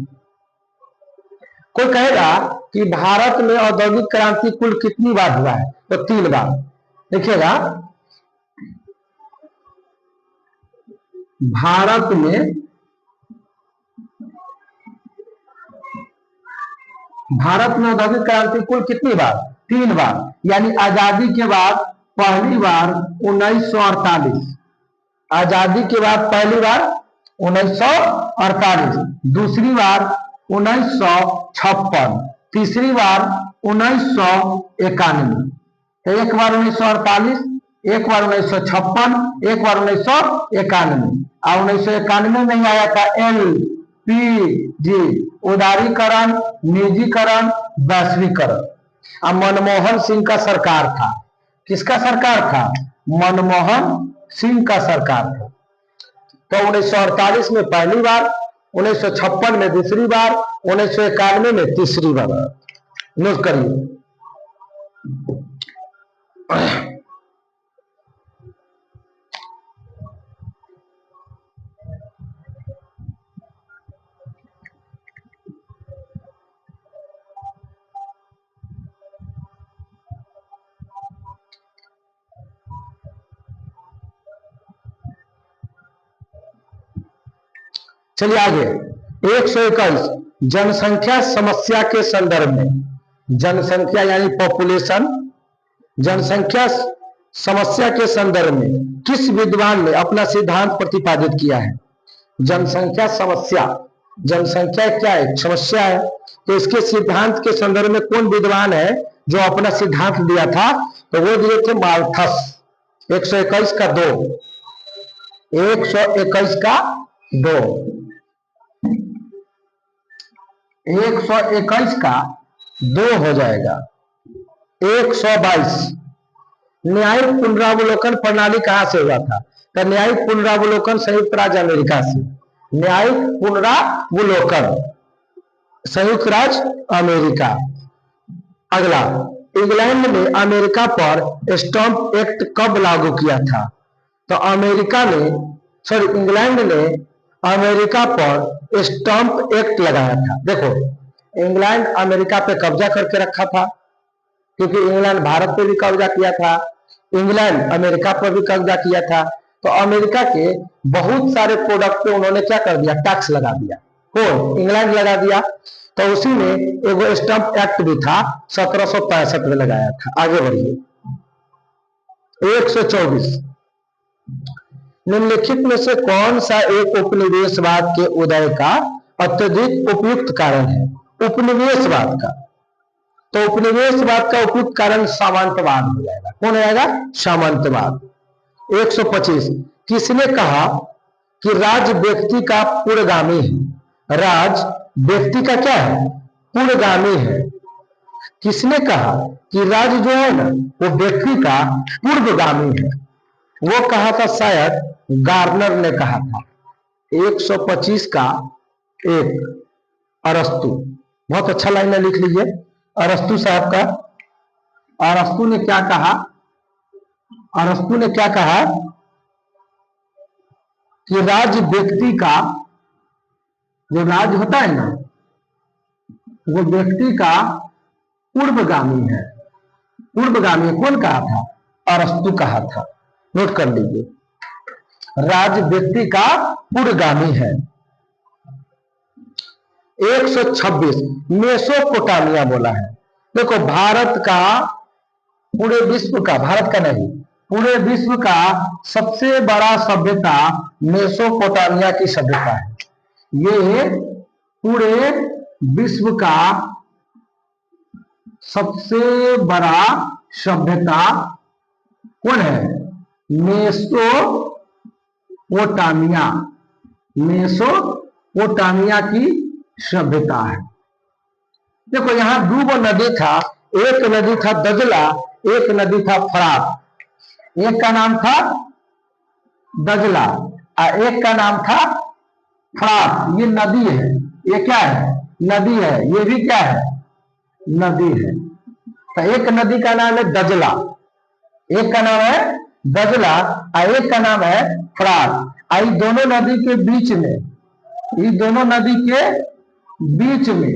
कोई कहेगा कि भारत में औद्योगिक क्रांति कुल कितनी बार हुआ है? तो 3 बार। देखिएगा, भारत में औद्योगिक क्रांति कुल कितनी बार? 3 बार। यानी आजादी के बाद पहली बार 1948, आजादी के बाद पहली बार 1948, दूसरी बार 1956, तीसरी बार 1991। एक बार 1948, एक बार 1956, एक बार 1991। और 1991 में आया था LPG, उदारीकरण, निजीकरण, वैश्वीकरण। अब मनमोहन सिंह का सरकार था। किसका सरकार था? मनमोहन सिंह का सरकार था। तो 1948 में पहली बार, 1956 में दूसरी बार, 1991 में तीसरी बार। नोट करिए। चलिए आगे। 121 जनसंख्या समस्या के संदर्भ में, जनसंख्या यानी पॉपुलेशन, जनसंख्या समस्या के संदर्भ में किस विद्वान ने अपना सिद्धांत प्रतिपादित किया है? जनसंख्या समस्या, जनसंख्या क्या है? समस्या है। तो इसके सिद्धांत के संदर्भ में कौन विद्वान है जो अपना सिद्धांत दिया था? तो वो दिए थे माल्थस। 121 का 2, 121 का 2, 121 का 2 हो जाएगा। 122 न्यायिक पुनरावलोकन प्रणाली कहां से हुआ था? तो न्यायिक पुनरावलोकन संयुक्त राज्य अमेरिका से। न्यायिक पुनरावलोकन संयुक्त राज्य अमेरिका। अगला, इंग्लैंड ने अमेरिका पर स्टैंप एक्ट कब लागू किया था? तो इंग्लैंड ने अमेरिका पर स्टैंप एक्ट लगाया था। देखो, इंग्लैंड अमेरिका पे कब्जा करके रखा था, क्योंकि इंग्लैंड भारत पे भी कब्जा किया था, इंग्लैंड अमेरिका पर भी कब्जा किया था। तो अमेरिका के बहुत सारे प्रोडक्ट पे उन्होंने क्या कर दिया? टैक्स लगा दिया। कौन? इंग्लैंड लगा दिया। तो उसी में एक स्टैंप एक्ट भी था, 1765 में लगाया था। आगे बढ़िए। 124 निम्नलिखित में से कौन सा एक उपनिवेशवाद के उदय का अत्यधिक उपयुक्त कारण है? उपनिवेशवाद का, तो उपनिवेशवाद का उपयुक्त कारण सामंतवाद हो जाएगा। कौन आएगा? सामंतवाद। 125 किसने कहा कि राज्य व्यक्ति का पूर्वगामी है? राज्य व्यक्ति का क्या है? पूर्वगामी है। किसने कहा कि राज्य जो है ना वो व्यक्ति का पूर्वगामी है? वो कहा था शायद गार्नर ने कहा था। 125 का 1 अरस्तु। बहुत अच्छा लाइन में लिख लीजिए अरस्तु साहब का। अरस्तु ने क्या कहा? अरस्तु ने क्या कहा कि राज्य व्यक्ति का, जो राज्य होता है ना वो व्यक्ति का पूर्वगामी है। पूर्वगामी कौन कहा था? अरस्तु कहा था। नोट कर लीजिए, राज्य व्यक्ति का पूर्वगामी है। 126 मेसोपोटामिया बोला है। देखो, भारत का, पूरे विश्व का, भारत का नहीं, पूरे विश्व का सबसे बड़ा सभ्यता मेसोपोटामिया की सभ्यता है। ये पूरे विश्व का सबसे बड़ा सभ्यता कौन है? मेसोपोटामिया, मेसोपोटामिया की सभ्यता है। देखो, यहां दो नदी था, एक नदी था दजला, एक नदी था फरात। एक का नाम था दजला और एक का नाम था फरात। ये नदी है, ये क्या है? नदी है। ये भी क्या है? नदी है। तो एक नदी का नाम है दजला, एक का नाम है दजला और एक का नाम है फरात। आई दोनों नदी के बीच में, ये दोनों नदी के बीच में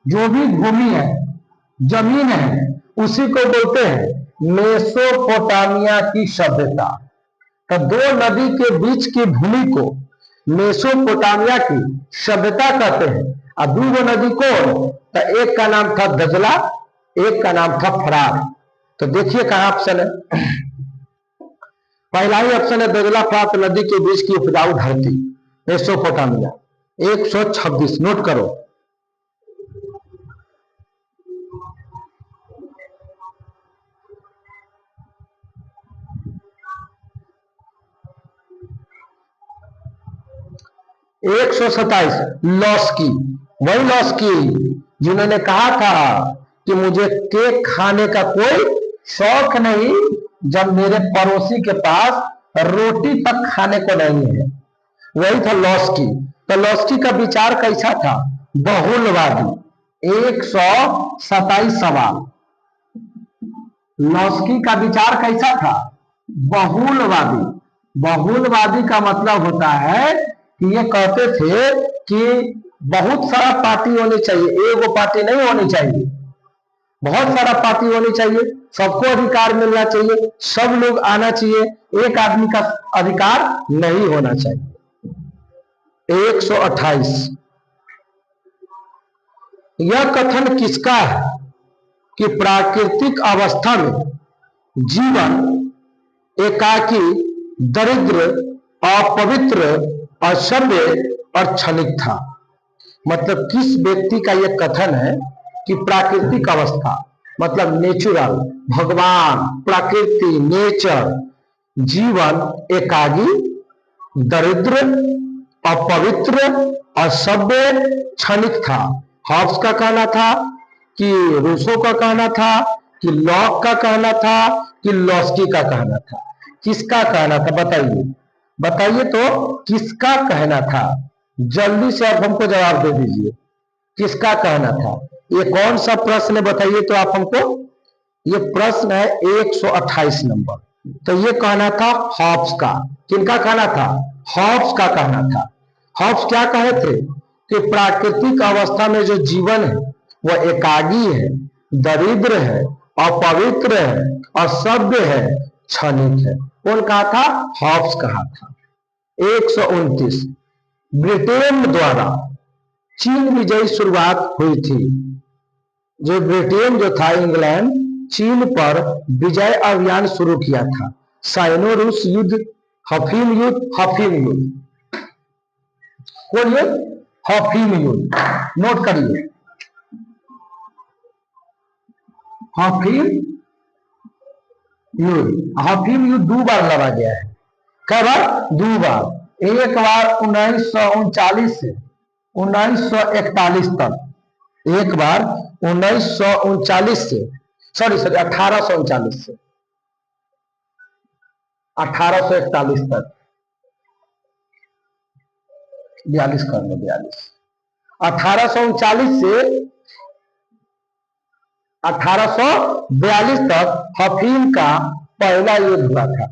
जो भी भूमि है, जमीन है, उसी को बोलते हैं मेसोपोटामिया की सभ्यता। तो दो नदी के बीच की भूमि को मेसोपोटामिया की सभ्यता कहते हैं। और दो नदी को, तो एक का नाम था दजला, एक का नाम था फरात। तो देखिए कहां ऑप्शन है? पहला ही ऑप्शन है, दजला फरात नदी के बीच की उपजाऊ धरती, मेसोपोटामिया। 126 नोट करो। एक 127 लॉस्की, वही लॉस्की जिन्होंने कहा था कि मुझे केक खाने का कोई शौक नहीं जब मेरे पड़ोसी के पास रोटी तक खाने को नहीं है। वही था लॉस्की। तो लॉस्की का विचार कैसा था? बहुलवादी। 127 सवाल। लॉस्की का विचार कैसा था? बहुलवादी। बहुलवादी का मतलब होता है कि ये कहते थे कि बहुत सारा पार्टी होनी चाहिए, एगो पार्टी नहीं होनी चाहिए, बहुत सारा पार्टी होनी चाहिए, सबको अधिकार मिलना चाहिए, सब लोग आना चाहिए, एक आदमी का अधिकार नहीं होना चाहिए। 128 यह कथन किसका है कि प्राकृतिक अवस्था में जीवन एकाकी, दरिद्र, अपवित्र, असभ्य और क्षणिक था? मतलब किस व्यक्ति का यह कथन है कि प्राकृतिक अवस्था मतलब नेचुरल, भगवान, प्रकृति, नेचर, जीवन एकाकी, दरिद्र, अपवित्र, असभ्य, क्षणिक था? हॉब्स का कहना था कि रूसो का कहना था कि लॉक का कहना था कि लॉस्की का कहना था? किसका कहना था? बताइए, बताइए तो किसका कहना था? जल्दी से आप हमको जवाब दे दीजिए, किसका कहना था? ये कौन सा प्रश्न है बताइए तो आप हमको। ये प्रश्न है 128 नंबर। तो ये कहना था हॉब्स का। किनका कहना था? हॉब्स का कहना था। हॉब्स क्या कहे थे कि प्राकृतिक अवस्था में जो जीवन है वह एकाकी है, दरिद्र है, अपवित्र है, असभ्य है, क्षणिक है। कौन कहा था? हॉब्स कहा था। 129 ब्रिटेन द्वारा चीन विजय शुरुआत हुई थी। जो ब्रिटेन जो था, इंग्लैंड, चीन पर विजय अभियान शुरू किया था। साइनो रूस युद्ध, हफीम युद्ध, हफीम युद्ध। कौन युद्ध? हफीम युद्ध। नोट करिए, हफीम युद्ध। हफीम युद्ध 2 बार लड़ा गया है। कई बार? 2 बार। एक बार 1939 से 1941 तक, एक बार 1939 से, सॉरी 1839 से 1841 तक, 42 करने 42, 1839 से 1842 तक हफीम का पहला युद्ध हुआ था।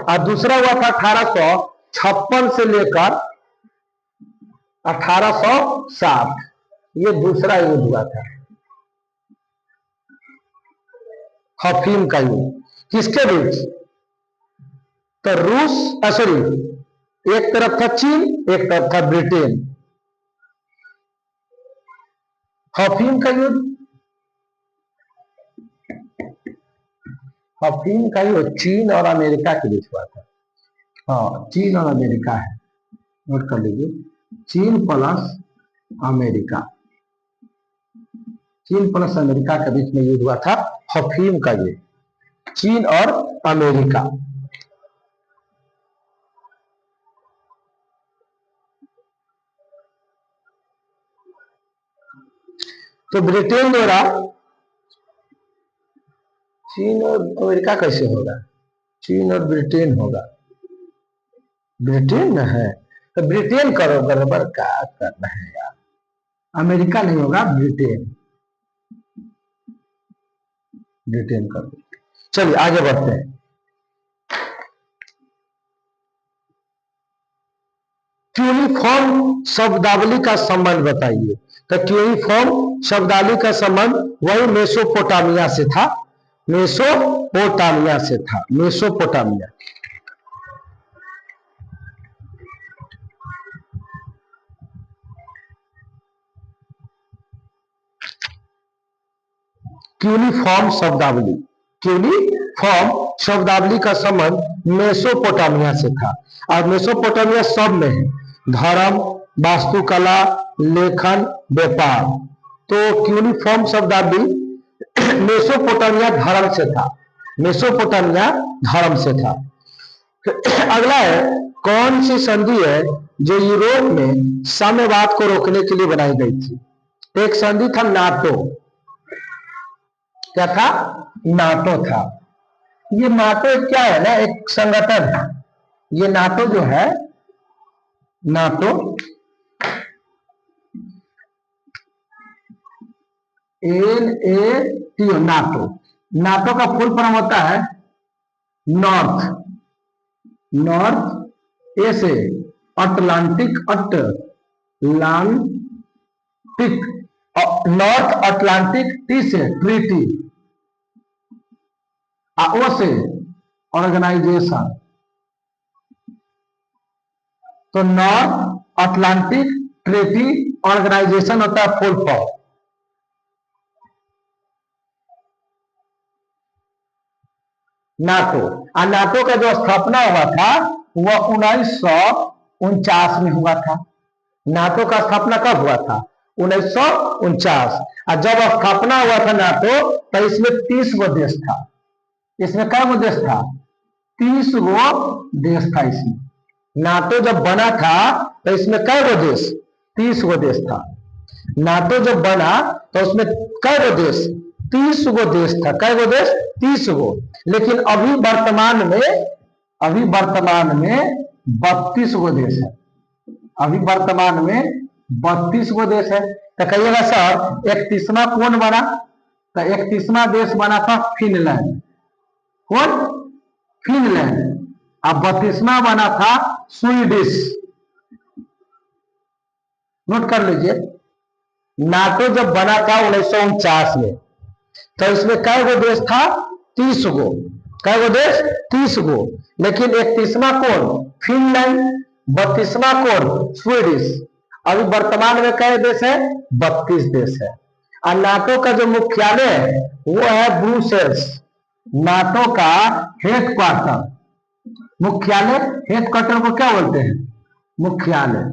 और दूसरा हुआ था 1856 से लेकर 1860। ये दूसरा युद्ध हुआ था। अफीम का युद्ध किसके बीच? तो रूस सॉरी, एक तरफ था चीन, एक तरफ था ब्रिटेन। अफीम का युद्ध, अफीम का युद्ध चीन और अमेरिका के बीच हुआ था। हाँ, चीन और अमेरिका है, नोट कर लीजिए, चीन प्लस अमेरिका, चीन प्लस अमेरिका के बीच में युद्ध हुआ था अफीम का युद्ध, चीन और अमेरिका। तो ब्रिटेन द्वारा, चीन और अमेरिका कैसे होगा? चीन और ब्रिटेन होगा, ब्रिटेन न है तो ब्रिटेन करो, बराबर क्या करना है यार, अमेरिका नहीं होगा, ब्रिटेन, ब्रिटेन करो। चलिए आगे बढ़ते हैं। ट्यूनिफॉर्म शब्दावली का संबंध बताइए। तो ट्यूनिफॉर्म शब्दावली का संबंध वही मेसोपोटामिया से था, मेसोपोटामिया से था, मेसोपोटामिया। क्यूनिफॉर्म शब्दावली, क्यूनिफॉर्म शब्दावली का संबंध मेसोपोटामिया से था, और मेसोपोटामिया सब में है, धर्म, वास्तुकला, लेखन, व्यापार। तो क्यूनिफॉर्म शब्दावली मेसोपोटामिया धर्म से था, मेसोपोटामिया धर्म से था। अगला है, कौन सी संधि है जो यूरोप में साम्यवाद को रोकने के लिए बनाई गई थी? एक संधि था नाटो, क्या था? नाटो था। ये नाटो क्या है ना, एक संगठन है। ये नाटो जो है, नाटो NATO, नाटो, नाटो का फुल फॉर्म होता है नॉर्थ, नॉर्थ ए से Atlantic, Atlantic, north Atlantic, T से ट्रीटी, ओ से ऑर्गेनाइजेशन। तो नॉर्थ अटलांटिक ट्रीटी ऑर्गेनाइजेशन होता है फुल फॉर्म। नाटो, और नाटो का जो स्थापना हुआ था वह 1949 में हुआ था। नाटो का स्थापना कब हुआ था? 1949। और जब स्थापना हुआ था नाटो, तो इसमें 30 गो देश था। इसमें क्या गो देश था? 30 गो देश था इसमें। नाटो जब बना था तो इसमें कै गो देश? 30 गो देश था। नाटो जब बना तो उसमें कै गो देश? 30 गो देश था। कै गो देश? 30 गो। लेकिन अभी वर्तमान में 32 गो देश है। अभी वर्तमान में 32 गो देश है। तो कहिएगा सर 31वां कौन बना? तो 31वां देश बना था फिनलैंड। कौन? फिनलैंड। अब 32वां बना था स्वीडिश। नोट कर लीजिए, नाटो जब बना था 1949 में, तो इसमें कै गो देश था? 30 गो। कै गो देश? 30 गो। लेकिन 31वां कौन? फिनलैंड। 32वां कौन? स्वीडिश। अभी वर्तमान में कै देश है? 32 देश है। और नाटो का जो मुख्यालय है वो है ब्रुसेल्स। नाटो का हेडक्वार्टर, मुख्यालय, हेडक्वार्टर को क्या बोलते हैं? मुख्यालय,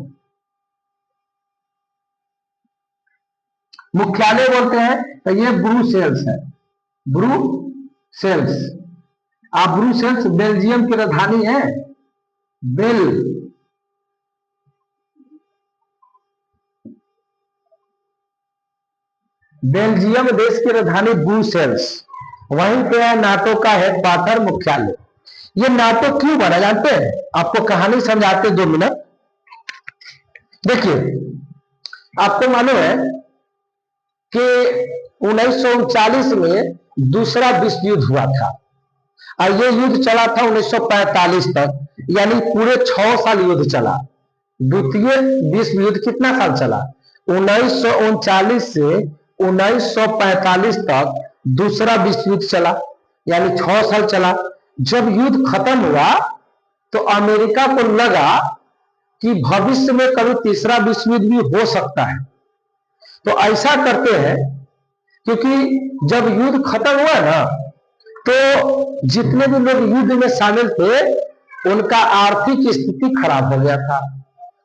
मुख्यालय बोलते हैं। तो ये ब्रुसेल्स है, ब्रुसेल्स। आप ब्रुसेल्स बेल्जियम की राजधानी है। बेल्जियम देश की राजधानी ब्रुसेल्स, वहीं पे है नाटो का हेडक्वार्टर, मुख्यालय। ये नाटो क्यों बना जानते हैं? आपको कहानी समझाते 2 मिनट। देखिए, आपको मालूम है कि 1939 में दूसरा विश्व युद्ध हुआ था, और ये युद्ध चला था 1945 तक, यानी पूरे 6 साल युद्ध चला। द्वितीय विश्व युद्ध कितना साल चला? 1939 से 1945 तक दूसरा विश्व युद्ध चला। यानी 6 साल चला। जब युद्ध खत्म हुआ तो अमेरिका को लगा कि भविष्य में कभी तीसरा विश्व युद्ध भी हो सकता है, तो ऐसा करते हैं, क्योंकि जब युद्ध खत्म हुआ ना तो जितने भी लोग युद्ध में शामिल थे उनका आर्थिक स्थिति खराब हो गया था।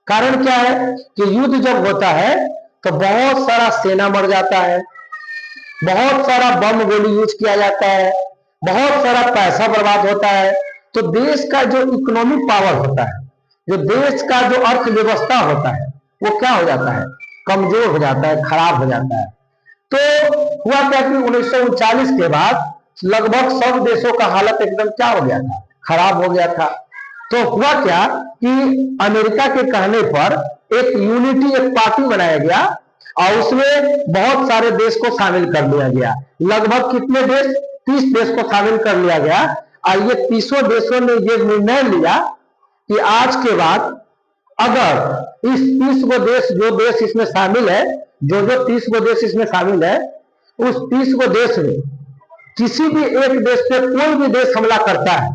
कारण क्या है कि युद्ध जब होता है तो बहुत सारा सेना मर जाता है, बहुत सारा बम गोली यूज किया जाता है, बहुत सारा पैसा बर्बाद होता है। तो देश का जो इकोनॉमिक पावर होता है, जो देश का जो अर्थव्यवस्था होता है, वो क्या हो जाता है, कमजोर हो जाता है, खराब हो जाता है। तो हुआ क्या कि 1939 के बाद लगभग सब देशों का हालत एकदम क्या हो गया था, खराब हो गया था। तो हुआ क्या कि अमेरिका के कहने पर एक यूनिटी, एक पार्टी बनाया गया और उसमें बहुत सारे देश को शामिल कर लिया गया। लगभग कितने देश, 30 देश को शामिल कर लिया गया। और ये 30 देशों ने ये निर्णय लिया कि आज के बाद अगर इस 30 गो देश, जो देश इसमें शामिल है, जो 30 गो देश इसमें शामिल है, उस 30 गो देश में किसी भी एक देश पे कोई भी देश हमला करता है,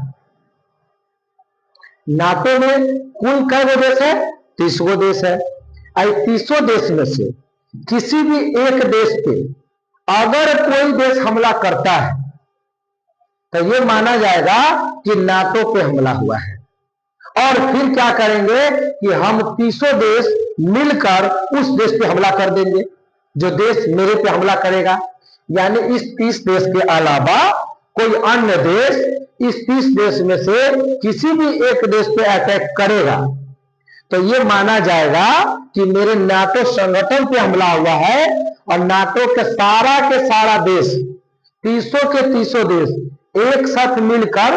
नाटो में कुल कई गो देश है, 30 गो देश है। 30 देश में से किसी भी एक देश पे अगर कोई देश हमला करता है तो यह माना जाएगा कि नाटो पे हमला हुआ है। और फिर क्या करेंगे कि हम 30 देश मिलकर उस देश पे हमला कर देंगे, जो देश मेरे पे हमला करेगा। यानी इस 30 देश के अलावा कोई अन्य देश इस 30 देश में से किसी भी एक देश पे अटैक करेगा तो ये माना जाएगा कि मेरे नाटो संगठन पे हमला हुआ है। और नाटो के सारा देश, 30 के 30 देश एक साथ मिलकर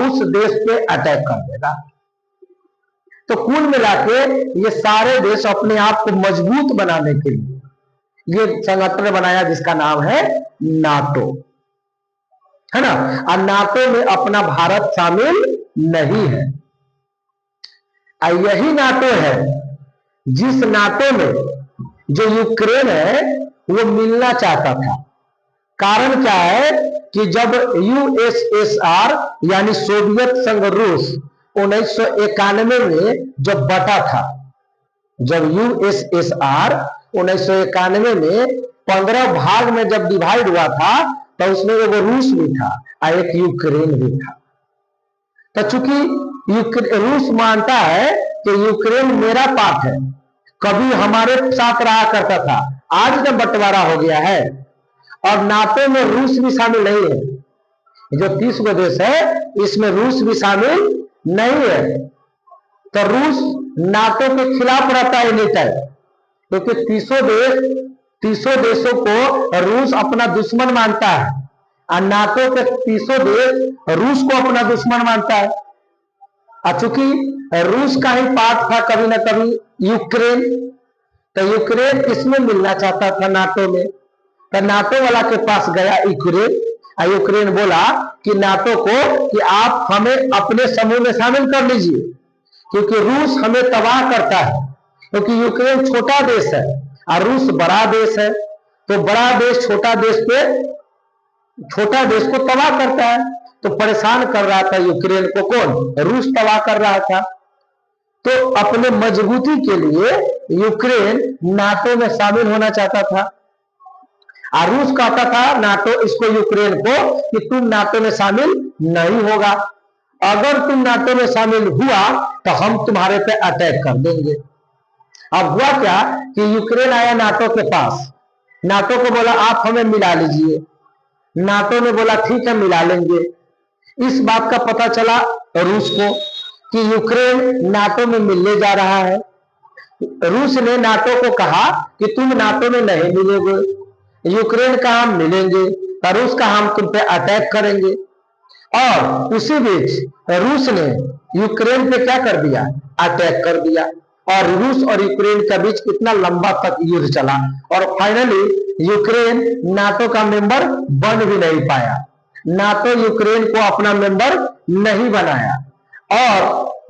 उस देश पे अटैक कर देगा। तो कुल मिला के ये सारे देश अपने आप को मजबूत बनाने के लिए ये संगठन बनाया जिसका नाम है नाटो, है ना। और नाटो में अपना भारत शामिल नहीं है। यही नाटो है जिस नाटो में जो यूक्रेन है वो मिलना चाहता था। कारण क्या है कि जब यूएसएसआर यानी सोवियत संघ रूस 1991 में जब बटा था, जब यूएसएसआर 1991 में 15 भाग में जब डिवाइड हुआ था तो उसमें एक रूस भी था और एक यूक्रेन भी था। तो चूंकि रूस मानता है कि यूक्रेन मेरा पार्ट है, कभी हमारे साथ रहा करता था, आज जब बंटवारा हो गया है और नाटो में रूस भी शामिल नहीं है, जो 30 गो देश है इसमें रूस भी शामिल नहीं है, तो रूस नाटो के खिलाफ रहता है एनी टाइम। क्योंकि 30 देशों को रूस अपना दुश्मन मानता है और नाटो के 30 देश रूस को अपना दुश्मन मानता है। और चूंकि रूस का ही पार्ट था कभी ना कभी यूक्रेन, तो यूक्रेन इसमें मिलना चाहता था नाटो में। तो नाटो वाला के पास गया यूक्रेन और यूक्रेन बोला कि नाटो को कि आप हमें अपने समूह में शामिल कर लीजिए, क्योंकि रूस हमें तबाह करता है। क्योंकि यूक्रेन छोटा देश है और रूस बड़ा देश है, तो बड़ा देश छोटा देश को तबाह करता है। तो परेशान कर रहा था यूक्रेन को कौन, रूस तबाह कर रहा था। तो अपने मजबूती के लिए यूक्रेन नाटो में शामिल होना चाहता था और रूस कहता था नाटो इसको, यूक्रेन को, कि तुम नाटो में शामिल नहीं होगा, अगर तुम नाटो में शामिल हुआ तो हम तुम्हारे पे अटैक कर देंगे। अब हुआ क्या कि यूक्रेन आया नाटो के पास, नाटो को बोला आप हमें मिला लीजिए, नाटो ने बोला ठीक है मिला लेंगे। इस बात का पता चला रूस को कि यूक्रेन नाटो में मिलने जा रहा है। रूस ने नाटो को कहा कि तुम नाटो में नहीं मिलोगे, यूक्रेन का हम मिलेंगे, तो रूस का हम तुम पे अटैक करेंगे। और उसी बीच रूस ने यूक्रेन पे क्या कर दिया, अटैक कर दिया। और रूस और यूक्रेन के बीच कितना लंबा तक युद्ध चला और फाइनली यूक्रेन नाटो का मेंबर बन भी नहीं पाया। नाटो यूक्रेन को अपना मेंबर नहीं बनाया और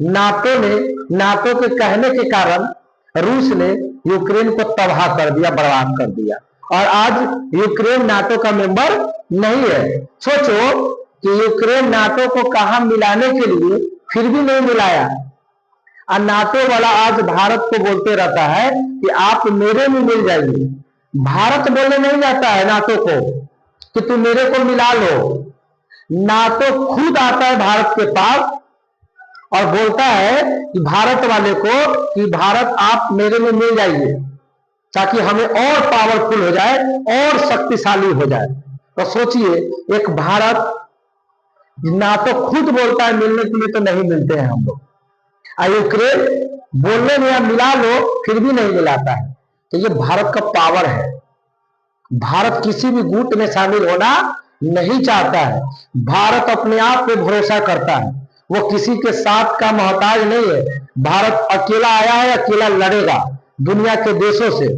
नाटो के कहने के कारण रूस ने यूक्रेन को तबाह कर दिया, बर्बाद कर दिया और आज यूक्रेन नाटो का मेंबर नहीं है। सोचो कि यूक्रेन नाटो को कहा मिलाने के लिए, फिर भी नहीं मिलाया। और नाटो वाला आज भारत को बोलते रहता है कि आप मेरे में मिल जाइए। भारत बोलने नहीं जाता है नाटो को कि तू मेरे को मिला लो। नाटो खुद आता है भारत के पास और बोलता है कि भारत वाले को कि भारत आप मेरे में मिल जाइए, ताकि हमें और पावरफुल हो जाए और शक्तिशाली हो जाए। तो सोचिए, एक भारत नाटो खुद बोलता है मिलने के लिए, तो नहीं मिलते हैं हम लोग। यूक्रेन बोलने में या मिला लो, फिर भी नहीं मिलाता है। तो ये भारत का पावर है। भारत किसी भी गुट में शामिल होना नहीं चाहता है। भारत अपने आप पे भरोसा करता है, वो किसी के साथ का मोहताज नहीं है। भारत अकेला आया है, अकेला लड़ेगा दुनिया के देशों से।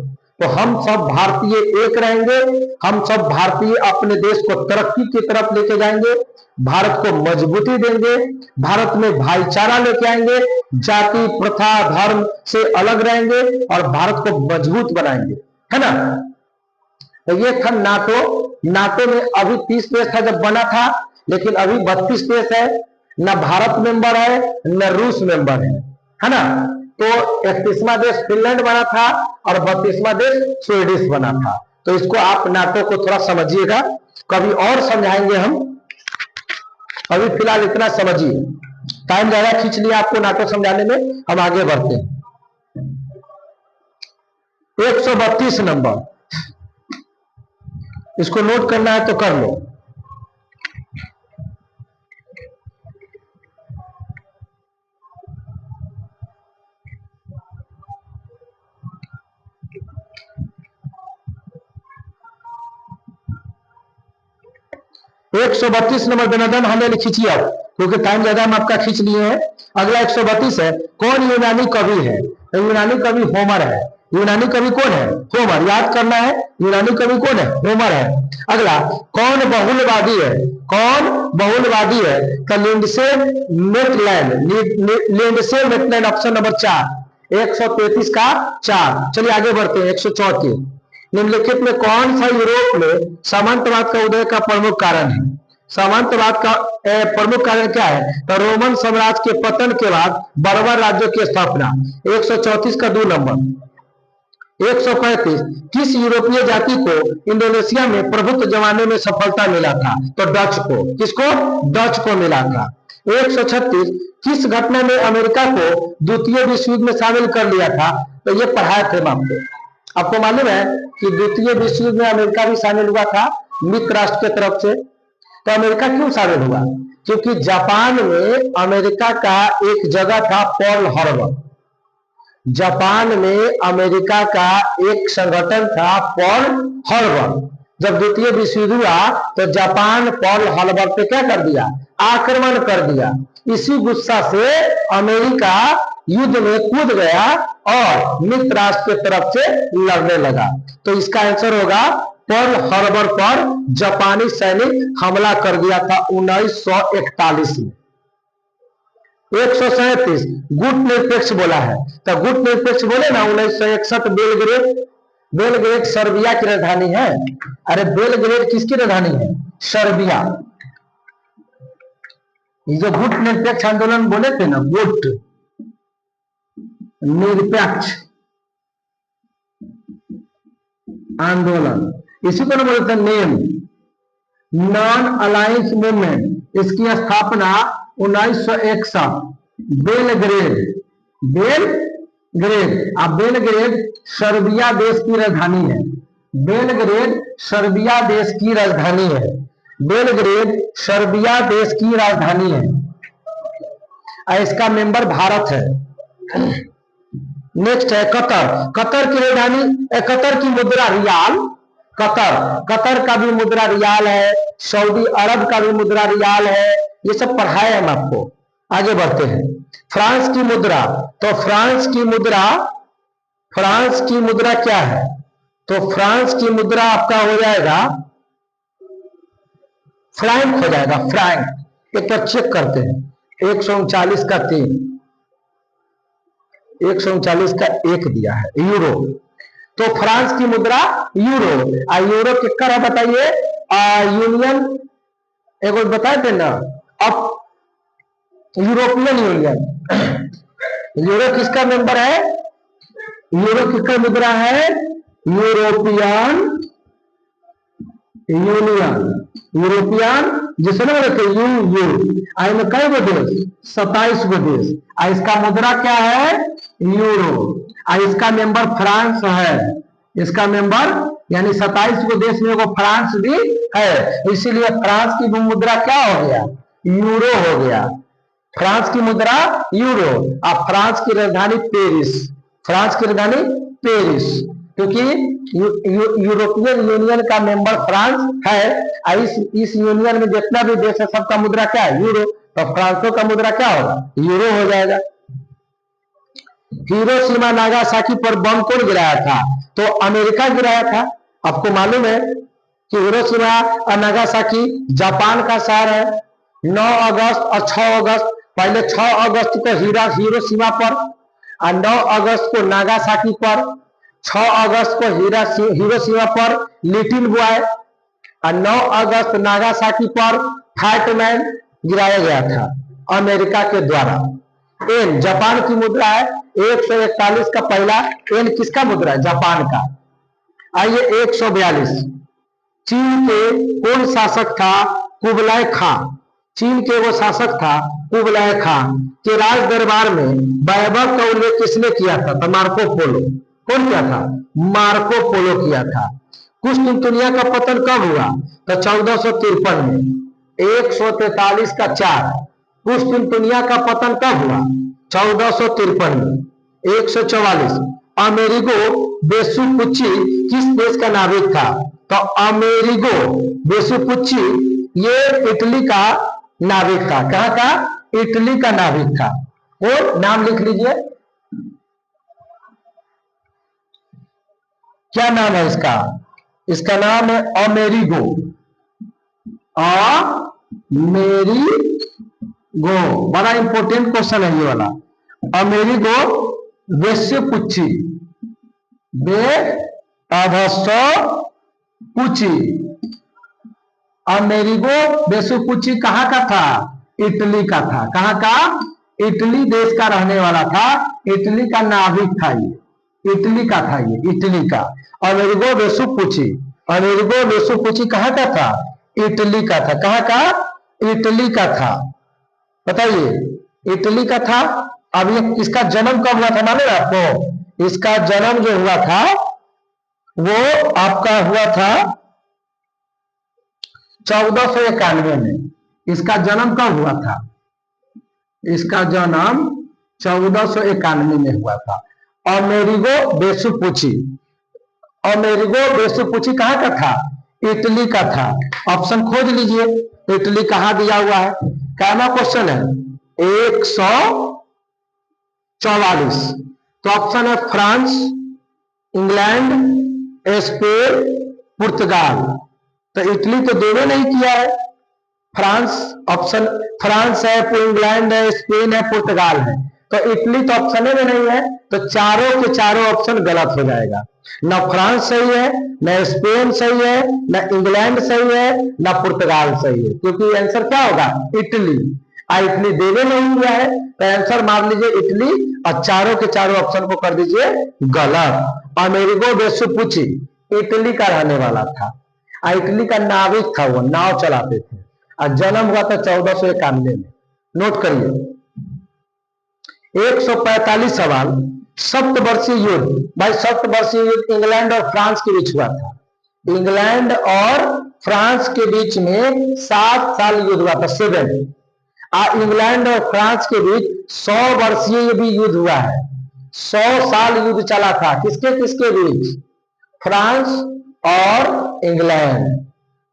तो हम सब भारतीय एक रहेंगे, हम सब भारतीय अपने देश को तरक्की की तरफ लेके जाएंगे, भारत को मजबूती देंगे, भारत में भाईचारा लेके आएंगे, जाति प्रथा धर्म से अलग रहेंगे और भारत को मजबूत बनाएंगे, है ना। तो ये था नाटो। नाटो में अभी 30 देश था जब बना था, लेकिन अभी 32 देश है। न भारत मेंबर है, न रूस मेंबर है ना। तो 31वां देश फिनलैंड बना था और 32वां देश स्वीडिश बना था। तो इसको आप नाटो को थोड़ा समझिएगा, कभी और समझाएंगे हम। अभी फिलहाल इतना समझिए, टाइम ज्यादा खींच लिया आपको नाटो समझाने में। हम आगे बढ़ते हैं। 132 नंबर, इसको नोट करना है तो कर लो। एक 132 नंबर बेनदन हमें खींचिए आप, क्योंकि टाइम ज्यादा हम आपका खींच लिए हैं। अगला 132 है, कौन यूनानी कवि है। तो यूनानी कवि होमर है। यूनानी कवि कौन है? होमर। याद करना है, यूनानी कवि कौन है? होमर है। अगला, कौन बहुलवादी है? कौन बहुलवादी है? तो Lindsay Maitland. Lindsay Maitland, option number 4, 133 का 4। चलिए आगे बढ़ते हैं। 134, निम्नलिखित में कौन सा यूरोप में सामंतवाद का उदय का प्रमुख कारण है? सामंतवाद का प्रमुख कारण क्या है? तो रोमन साम्राज्य के पतन के बाद बर्बर राज्यों की स्थापना। 134 का 2 नंबर। 135, किस यूरोपीय जाति को इंडोनेशिया में प्रभुत्व जमाने में सफलता मिला था? तो डच को। किसको? डच को मिला था। 136, किस घटना में अमेरिका को द्वितीय विश्व युद्ध में शामिल कर लिया था? तो ये पढ़ाए थे आपको मालूम है कि द्वितीय विश्व युद्ध में अमेरिका भी शामिल हुआ था मित्र राष्ट्र की तरफ से। तो अमेरिका क्यों शामिल हुआ? क्योंकि जापान में अमेरिका का एक जगह था पर्ल हार्बर। जापान में अमेरिका का एक संगठन था पर्ल हार्बर। जब द्वितीय विश्व युद्ध हुआ तो जापान पर्ल हार्बर पे क्या कर दिया? आक्रमण कर दिया। इसी गुस्सा से अमेरिका युद्ध में कूद गया और मित्र राष्ट्र की तरफ से लड़ने लगा। तो इसका आंसर होगा पर्ल हार्बर पर जापानी सैनिक हमला कर दिया था 1941 में। 137, गुट निरपेक्ष बोला है। तो गुट निरपेक्ष बोले ना 1961 बेलग्रेड। बेलग्रेड सर्बिया की राजधानी है। अरे बेलग्रेड किसकी राजधानी है? सर्बिया। ये जो गुट निरपेक्ष आंदोलन बोले थे ना, गुट निरपेक्ष आंदोलन, इसी को ना बोलते हैं नेम नॉन अलायंस मूवमेंट। इसकी स्थापना 1961 बेलग्रेड। बेलग्रेड, अब बेलग्रेड सर्बिया देश की राजधानी है। बेलग्रेड सर्बिया देश की राजधानी है। बेलग्रेड सर्बिया देश की राजधानी है। इसका मेंबर भारत है। नेक्स्ट है कतर। कतर की राजधानी, कतर की मुद्रा रियाल। कतर का भी मुद्रा रियाल है। सऊदी अरब का भी मुद्रा रियाल है। ये सब पढ़ाए हम आपको। आगे बढ़ते हैं। फ्रांस की मुद्रा। तो फ्रांस की मुद्रा क्या है? तो फ्रांस की मुद्रा आपका हो जाएगा फ्रैंक हो जाएगा, फ्रैंक। एक बार चेक करते हैं। 139 का 3, 139 का 1 दिया है। यूरो। तो फ्रांस की मुद्रा यूरो। यूरो कितना है बताइए? यूनियन एक और बताए थे ना। अब यूरोपियन यूनियन, यूरो किसका मेंबर है? यूरो किसका मुद्रा है? यूरोपियन यूनियन, यूरोपियन जिसने बोलते यू यू आई में कई गो देश? 27 गो देश। इसका मुद्रा क्या है? यूरो। इसका मेंबर फ्रांस है। इसका मेंबर यानी 27 गो देश में वो फ्रांस भी है, इसीलिए फ्रांस की मुद्रा क्या हो गया? यूरो हो गया। फ्रांस की मुद्रा यूरो। अब फ्रांस की राजधानी पेरिस, फ्रांस की राजधानी पेरिस, क्योंकि यूरोपियन यूनियन का मेंबर फ्रांस है। इस यूनियन में जितना भी देश है सबका मुद्रा क्या है? यूरो। तो फ्रांसो का मुद्रा क्या होगा? यूरो हो जाएगा। हिरोशिमा नागासाकी पर बम कौन गिराया था? तो अमेरिका गिराया था। आपको मालूम है कि हिरोशिमा और नागासाकी जापान का शहर है। 9 अगस्त और 6 अगस्त, पहले 6 अगस्त को हिरोशिमा पर और 9 अगस्त को नागासाकी पर, 6 अगस्त को हिरोशिमा पर लिटिल बॉय और 9 अगस्त नागासाकी पर फैटमैन गिराया गया था अमेरिका के द्वारा। एन जापान की मुद्रा है। 141 का पहला एन किसका मुद्रा है? जापान का। आइए 142, चीन के कौन शासक था? कुबलाई खां। चीन के वो शासक था कुबलाई खां के राज दरबार में वैभव का उल्लेख किसने किया था? तो मार्को पोलो। कौन किया था? मार्को पोलो किया था। कुस्तुनतुनिया का पतन कब हुआ? तो 1453 में। 143 का 4, कुस्तुनतुनिया का पतन कब हुआ? 1453 में। 144, अमेरिगो वेसुपुच्ची किस देश का नाविक था? तो अमेरिगो वेसुपुच्ची ये इटली का नाविक था। कहां का? इटली का नाविक था। और नाम लिख लीजिए, क्या नाम है इसका? इसका नाम है अमेरिगो। अमेरिगो, बड़ा इंपॉर्टेंट क्वेश्चन है ये वाला। अमेरिगो वेसुपुच्ची, वेसुपुच्ची, अमेरिगो वेसुपुच्ची कहां का था? इटली का था। कहां का? इटली देश का रहने वाला था। इटली का नाविक था ये, इटली का था ये, इटली का। अमेरिगो वेसुपुच्ची, अमेरिगो वेसुपुच्ची कहां का था? इटली का था। कहां का? इटली का था। बताइए, इटली का था। अब ये इसका जन्म कब हुआ था मालूम है आपको? इसका जन्म जो हुआ था वो आपका हुआ था 1491 में। इसका जन्म कब हुआ था? इसका जन्म 1491 में हुआ था। अमेरिगो वेसुपुच्ची, अमेरिगो वेसुपुच्ची कहां का था? इटली का था। ऑप्शन खोज लीजिए, इटली कहां दिया हुआ है? कहना क्वेश्चन है 144। तो ऑप्शन है फ्रांस, इंग्लैंड, स्पेन, पुर्तगाल। तो इटली तो दोनों नहीं किया है। फ्रांस ऑप्शन, फ्रांस है, इंग्लैंड है, स्पेन है, पुर्तगाल है। तो इटली तो ऑप्शन में नहीं है, तो चारों के चारों ऑप्शन गलत हो जाएगा। ना फ्रांस सही है, ना स्पेन सही है, ना इंग्लैंड सही है, ना पुर्तगाल सही है, क्योंकि आंसर क्या होगा? इटली। इटली देवे नहीं हुआ है, तो आंसर मार लीजिए इटली और चारों के चारों ऑप्शन को कर दीजिए गलत। अमेरिगो वेसुपुच्ची इटली का रहने वाला था। इटली का नाविक था, वो नाव चलाते थे। और जन्म हुआ था 1491 में। नोट करिए। 145 सवाल, सप्तवर्षीय युद्ध। भाई सप्तवर्षीय युद्ध इंग्लैंड और फ्रांस के बीच हुआ था। इंग्लैंड और फ्रांस के बीच में 7 साल युद्ध हुआ था, 7। इंग्लैंड और फ्रांस के बीच 100 वर्षीय भी युद्ध हुआ है। 100 साल युद्ध चला था। किसके किसके बीच? फ्रांस और इंग्लैंड।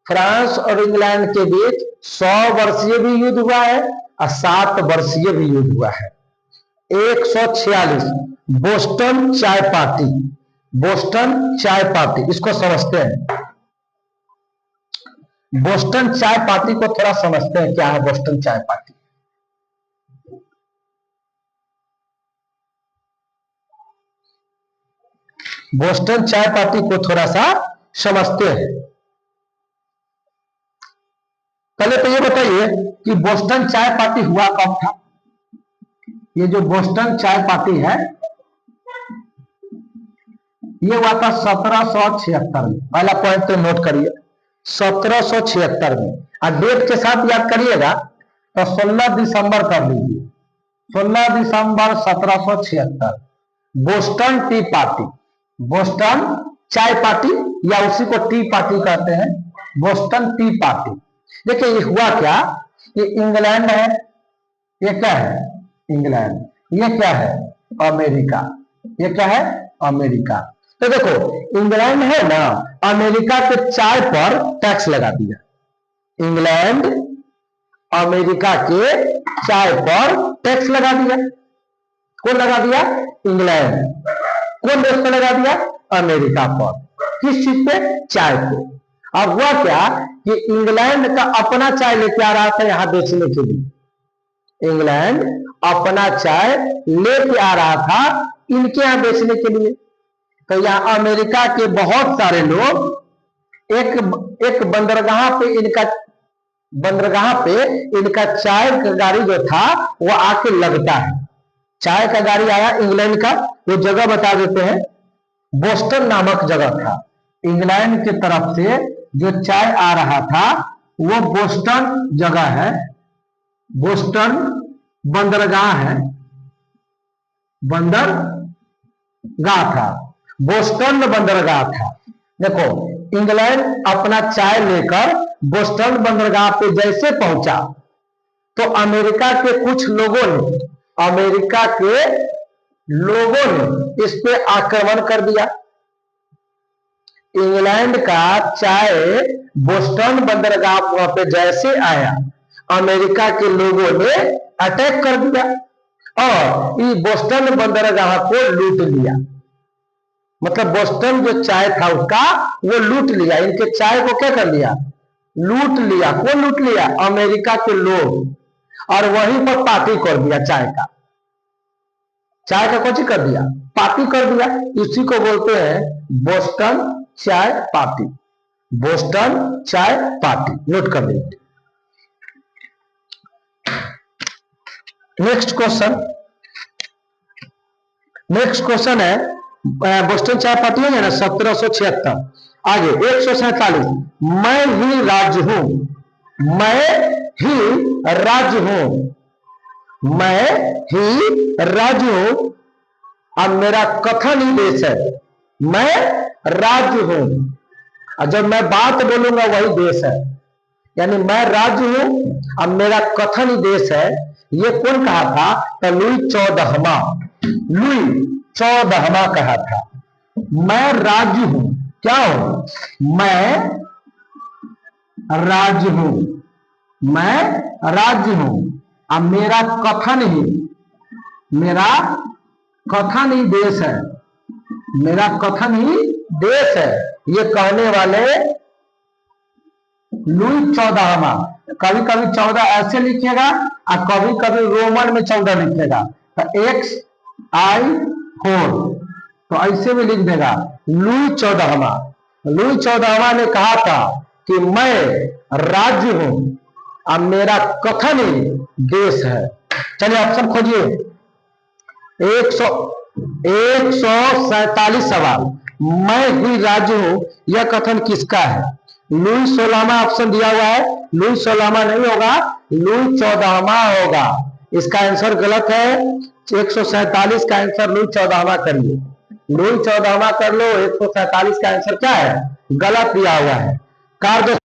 फ्रांस और इंग्लैंड के बीच 100 वर्षीय भी युद्ध हुआ है और 7 वर्षीय भी युद्ध हुआ है। 146, बोस्टन चाय पार्टी। बोस्टन चाय पार्टी, इसको समझते हैं। बोस्टन चाय पार्टी को थोड़ा समझते हैं, क्या है बोस्टन चाय पार्टी। बोस्टन चाय पार्टी को थोड़ा सा समझते हैं। पहले तो ये बताइए कि बोस्टन चाय पार्टी हुआ कब था। ये जो बोस्टन चाय पार्टी है ये हुआ था 1776 में। पहला पॉइंट तो नोट करिए, 1776 में। और डेट के साथ याद करिएगा तो 16 दिसंबर कर लीजिए, 16 दिसंबर 1776। बोस्टन टी पार्टी, बोस्टन चाय पार्टी या उसी को टी पार्टी कहते हैं, बोस्टन टी पार्टी। देखिए ये हुआ क्या, ये इंग्लैंड है, ये क्या है इंग्लैंड, ये क्या है अमेरिका, ये क्या है अमेरिका। तो देखो इंग्लैंड है ना, अमेरिका के चाय पर टैक्स लगा दिया। इंग्लैंड अमेरिका के चाय पर टैक्स लगा दिया। कौन लगा दिया? इंग्लैंड। कौन देश पर लगा दिया? अमेरिका पर। किस चीज पे? चाय पे। अब हुआ क्या कि इंग्लैंड का अपना चाय लेके आ रहा था यहां बेचने के लिए। इंग्लैंड अपना चाय लेके आ रहा था इनके यहां बेचने के लिए। तो यहाँ अमेरिका के बहुत सारे लोग एक बंदरगाह पे इनका चाय का गाड़ी जो था वो आके लगता है। चाय का गाड़ी आया इंग्लैंड का, वो जगह बता देते हैं, बोस्टन नामक जगह था। इंग्लैंड की तरफ से जो चाय आ रहा था वो बोस्टन जगह है, बोस्टन बंदरगाह है, बंदरगाह था, बोस्टन बंदरगाह था। देखो इंग्लैंड अपना चाय लेकर बोस्टन बंदरगाह पे जैसे पहुंचा तो अमेरिका के कुछ लोगों ने, अमेरिका के लोगों ने इस पे आक्रमण कर दिया। इंग्लैंड का चाय बोस्टन बंदरगाह पे जैसे आया अमेरिका के लोगों ने अटैक कर दिया और इस बोस्टन बंदरगाह को लूट लिया। मतलब बोस्टन जो चाय था उसका वो लूट लिया, इनके चाय को क्या कर लिया? लूट लिया। कौन लूट लिया? अमेरिका के लोग। और वहीं पर पार्टी कर दिया चाय का। चाय का कुछ कर दिया? पार्टी कर दिया। इसी को बोलते हैं बोस्टन चाय पार्टी, बोस्टन चाय पार्टी। नोट कर लीजिए। नेक्स्ट क्वेश्चन है बोस्टन चाय पार्टी है ना 1776। आगे 147, मैं ही राज्य हूं, मैं ही राज्य हूं, मैं ही राज्य हूं। अब मेरा कथन ही देश है, मैं राज्य हूं। और जब मैं बात बोलूंगा वही देश है, यानी मैं राज्य हूं अब मेरा कथन ही देश है। ये कौन कहा था? तो लुई 14वां कहा था। मैं राज्य हूं, क्या हूं? मैं राज्य हूं, मैं राज्य हूं। अब मेरा कथन ही देश है, मेरा कथन ही देश है। ये कहने वाले लुई 14वां। कभी कभी 14 ऐसे लिखेगा और कभी कभी रोमन में 14 लिखेगा, तो XI4 तो ऐसे भी लिख देगा लुई 14वां। लुई 14वां ने कहा था कि मैं राज्य हूं अब मेरा कथन ही देश है। चलिए ऑप्शन खोजिए। 147 सवाल, मैं ही राज्य हूं, यह कथन किसका है? लुई 16वां ऑप्शन दिया हुआ है, लुई 16वां नहीं होगा, लुई 14वां होगा। इसका आंसर गलत है। 147 का आंसर लुई 14वां करिए। लुई 14वां कर लो, 147 का आंसर क्या है? गलत दिया हुआ है। कार्य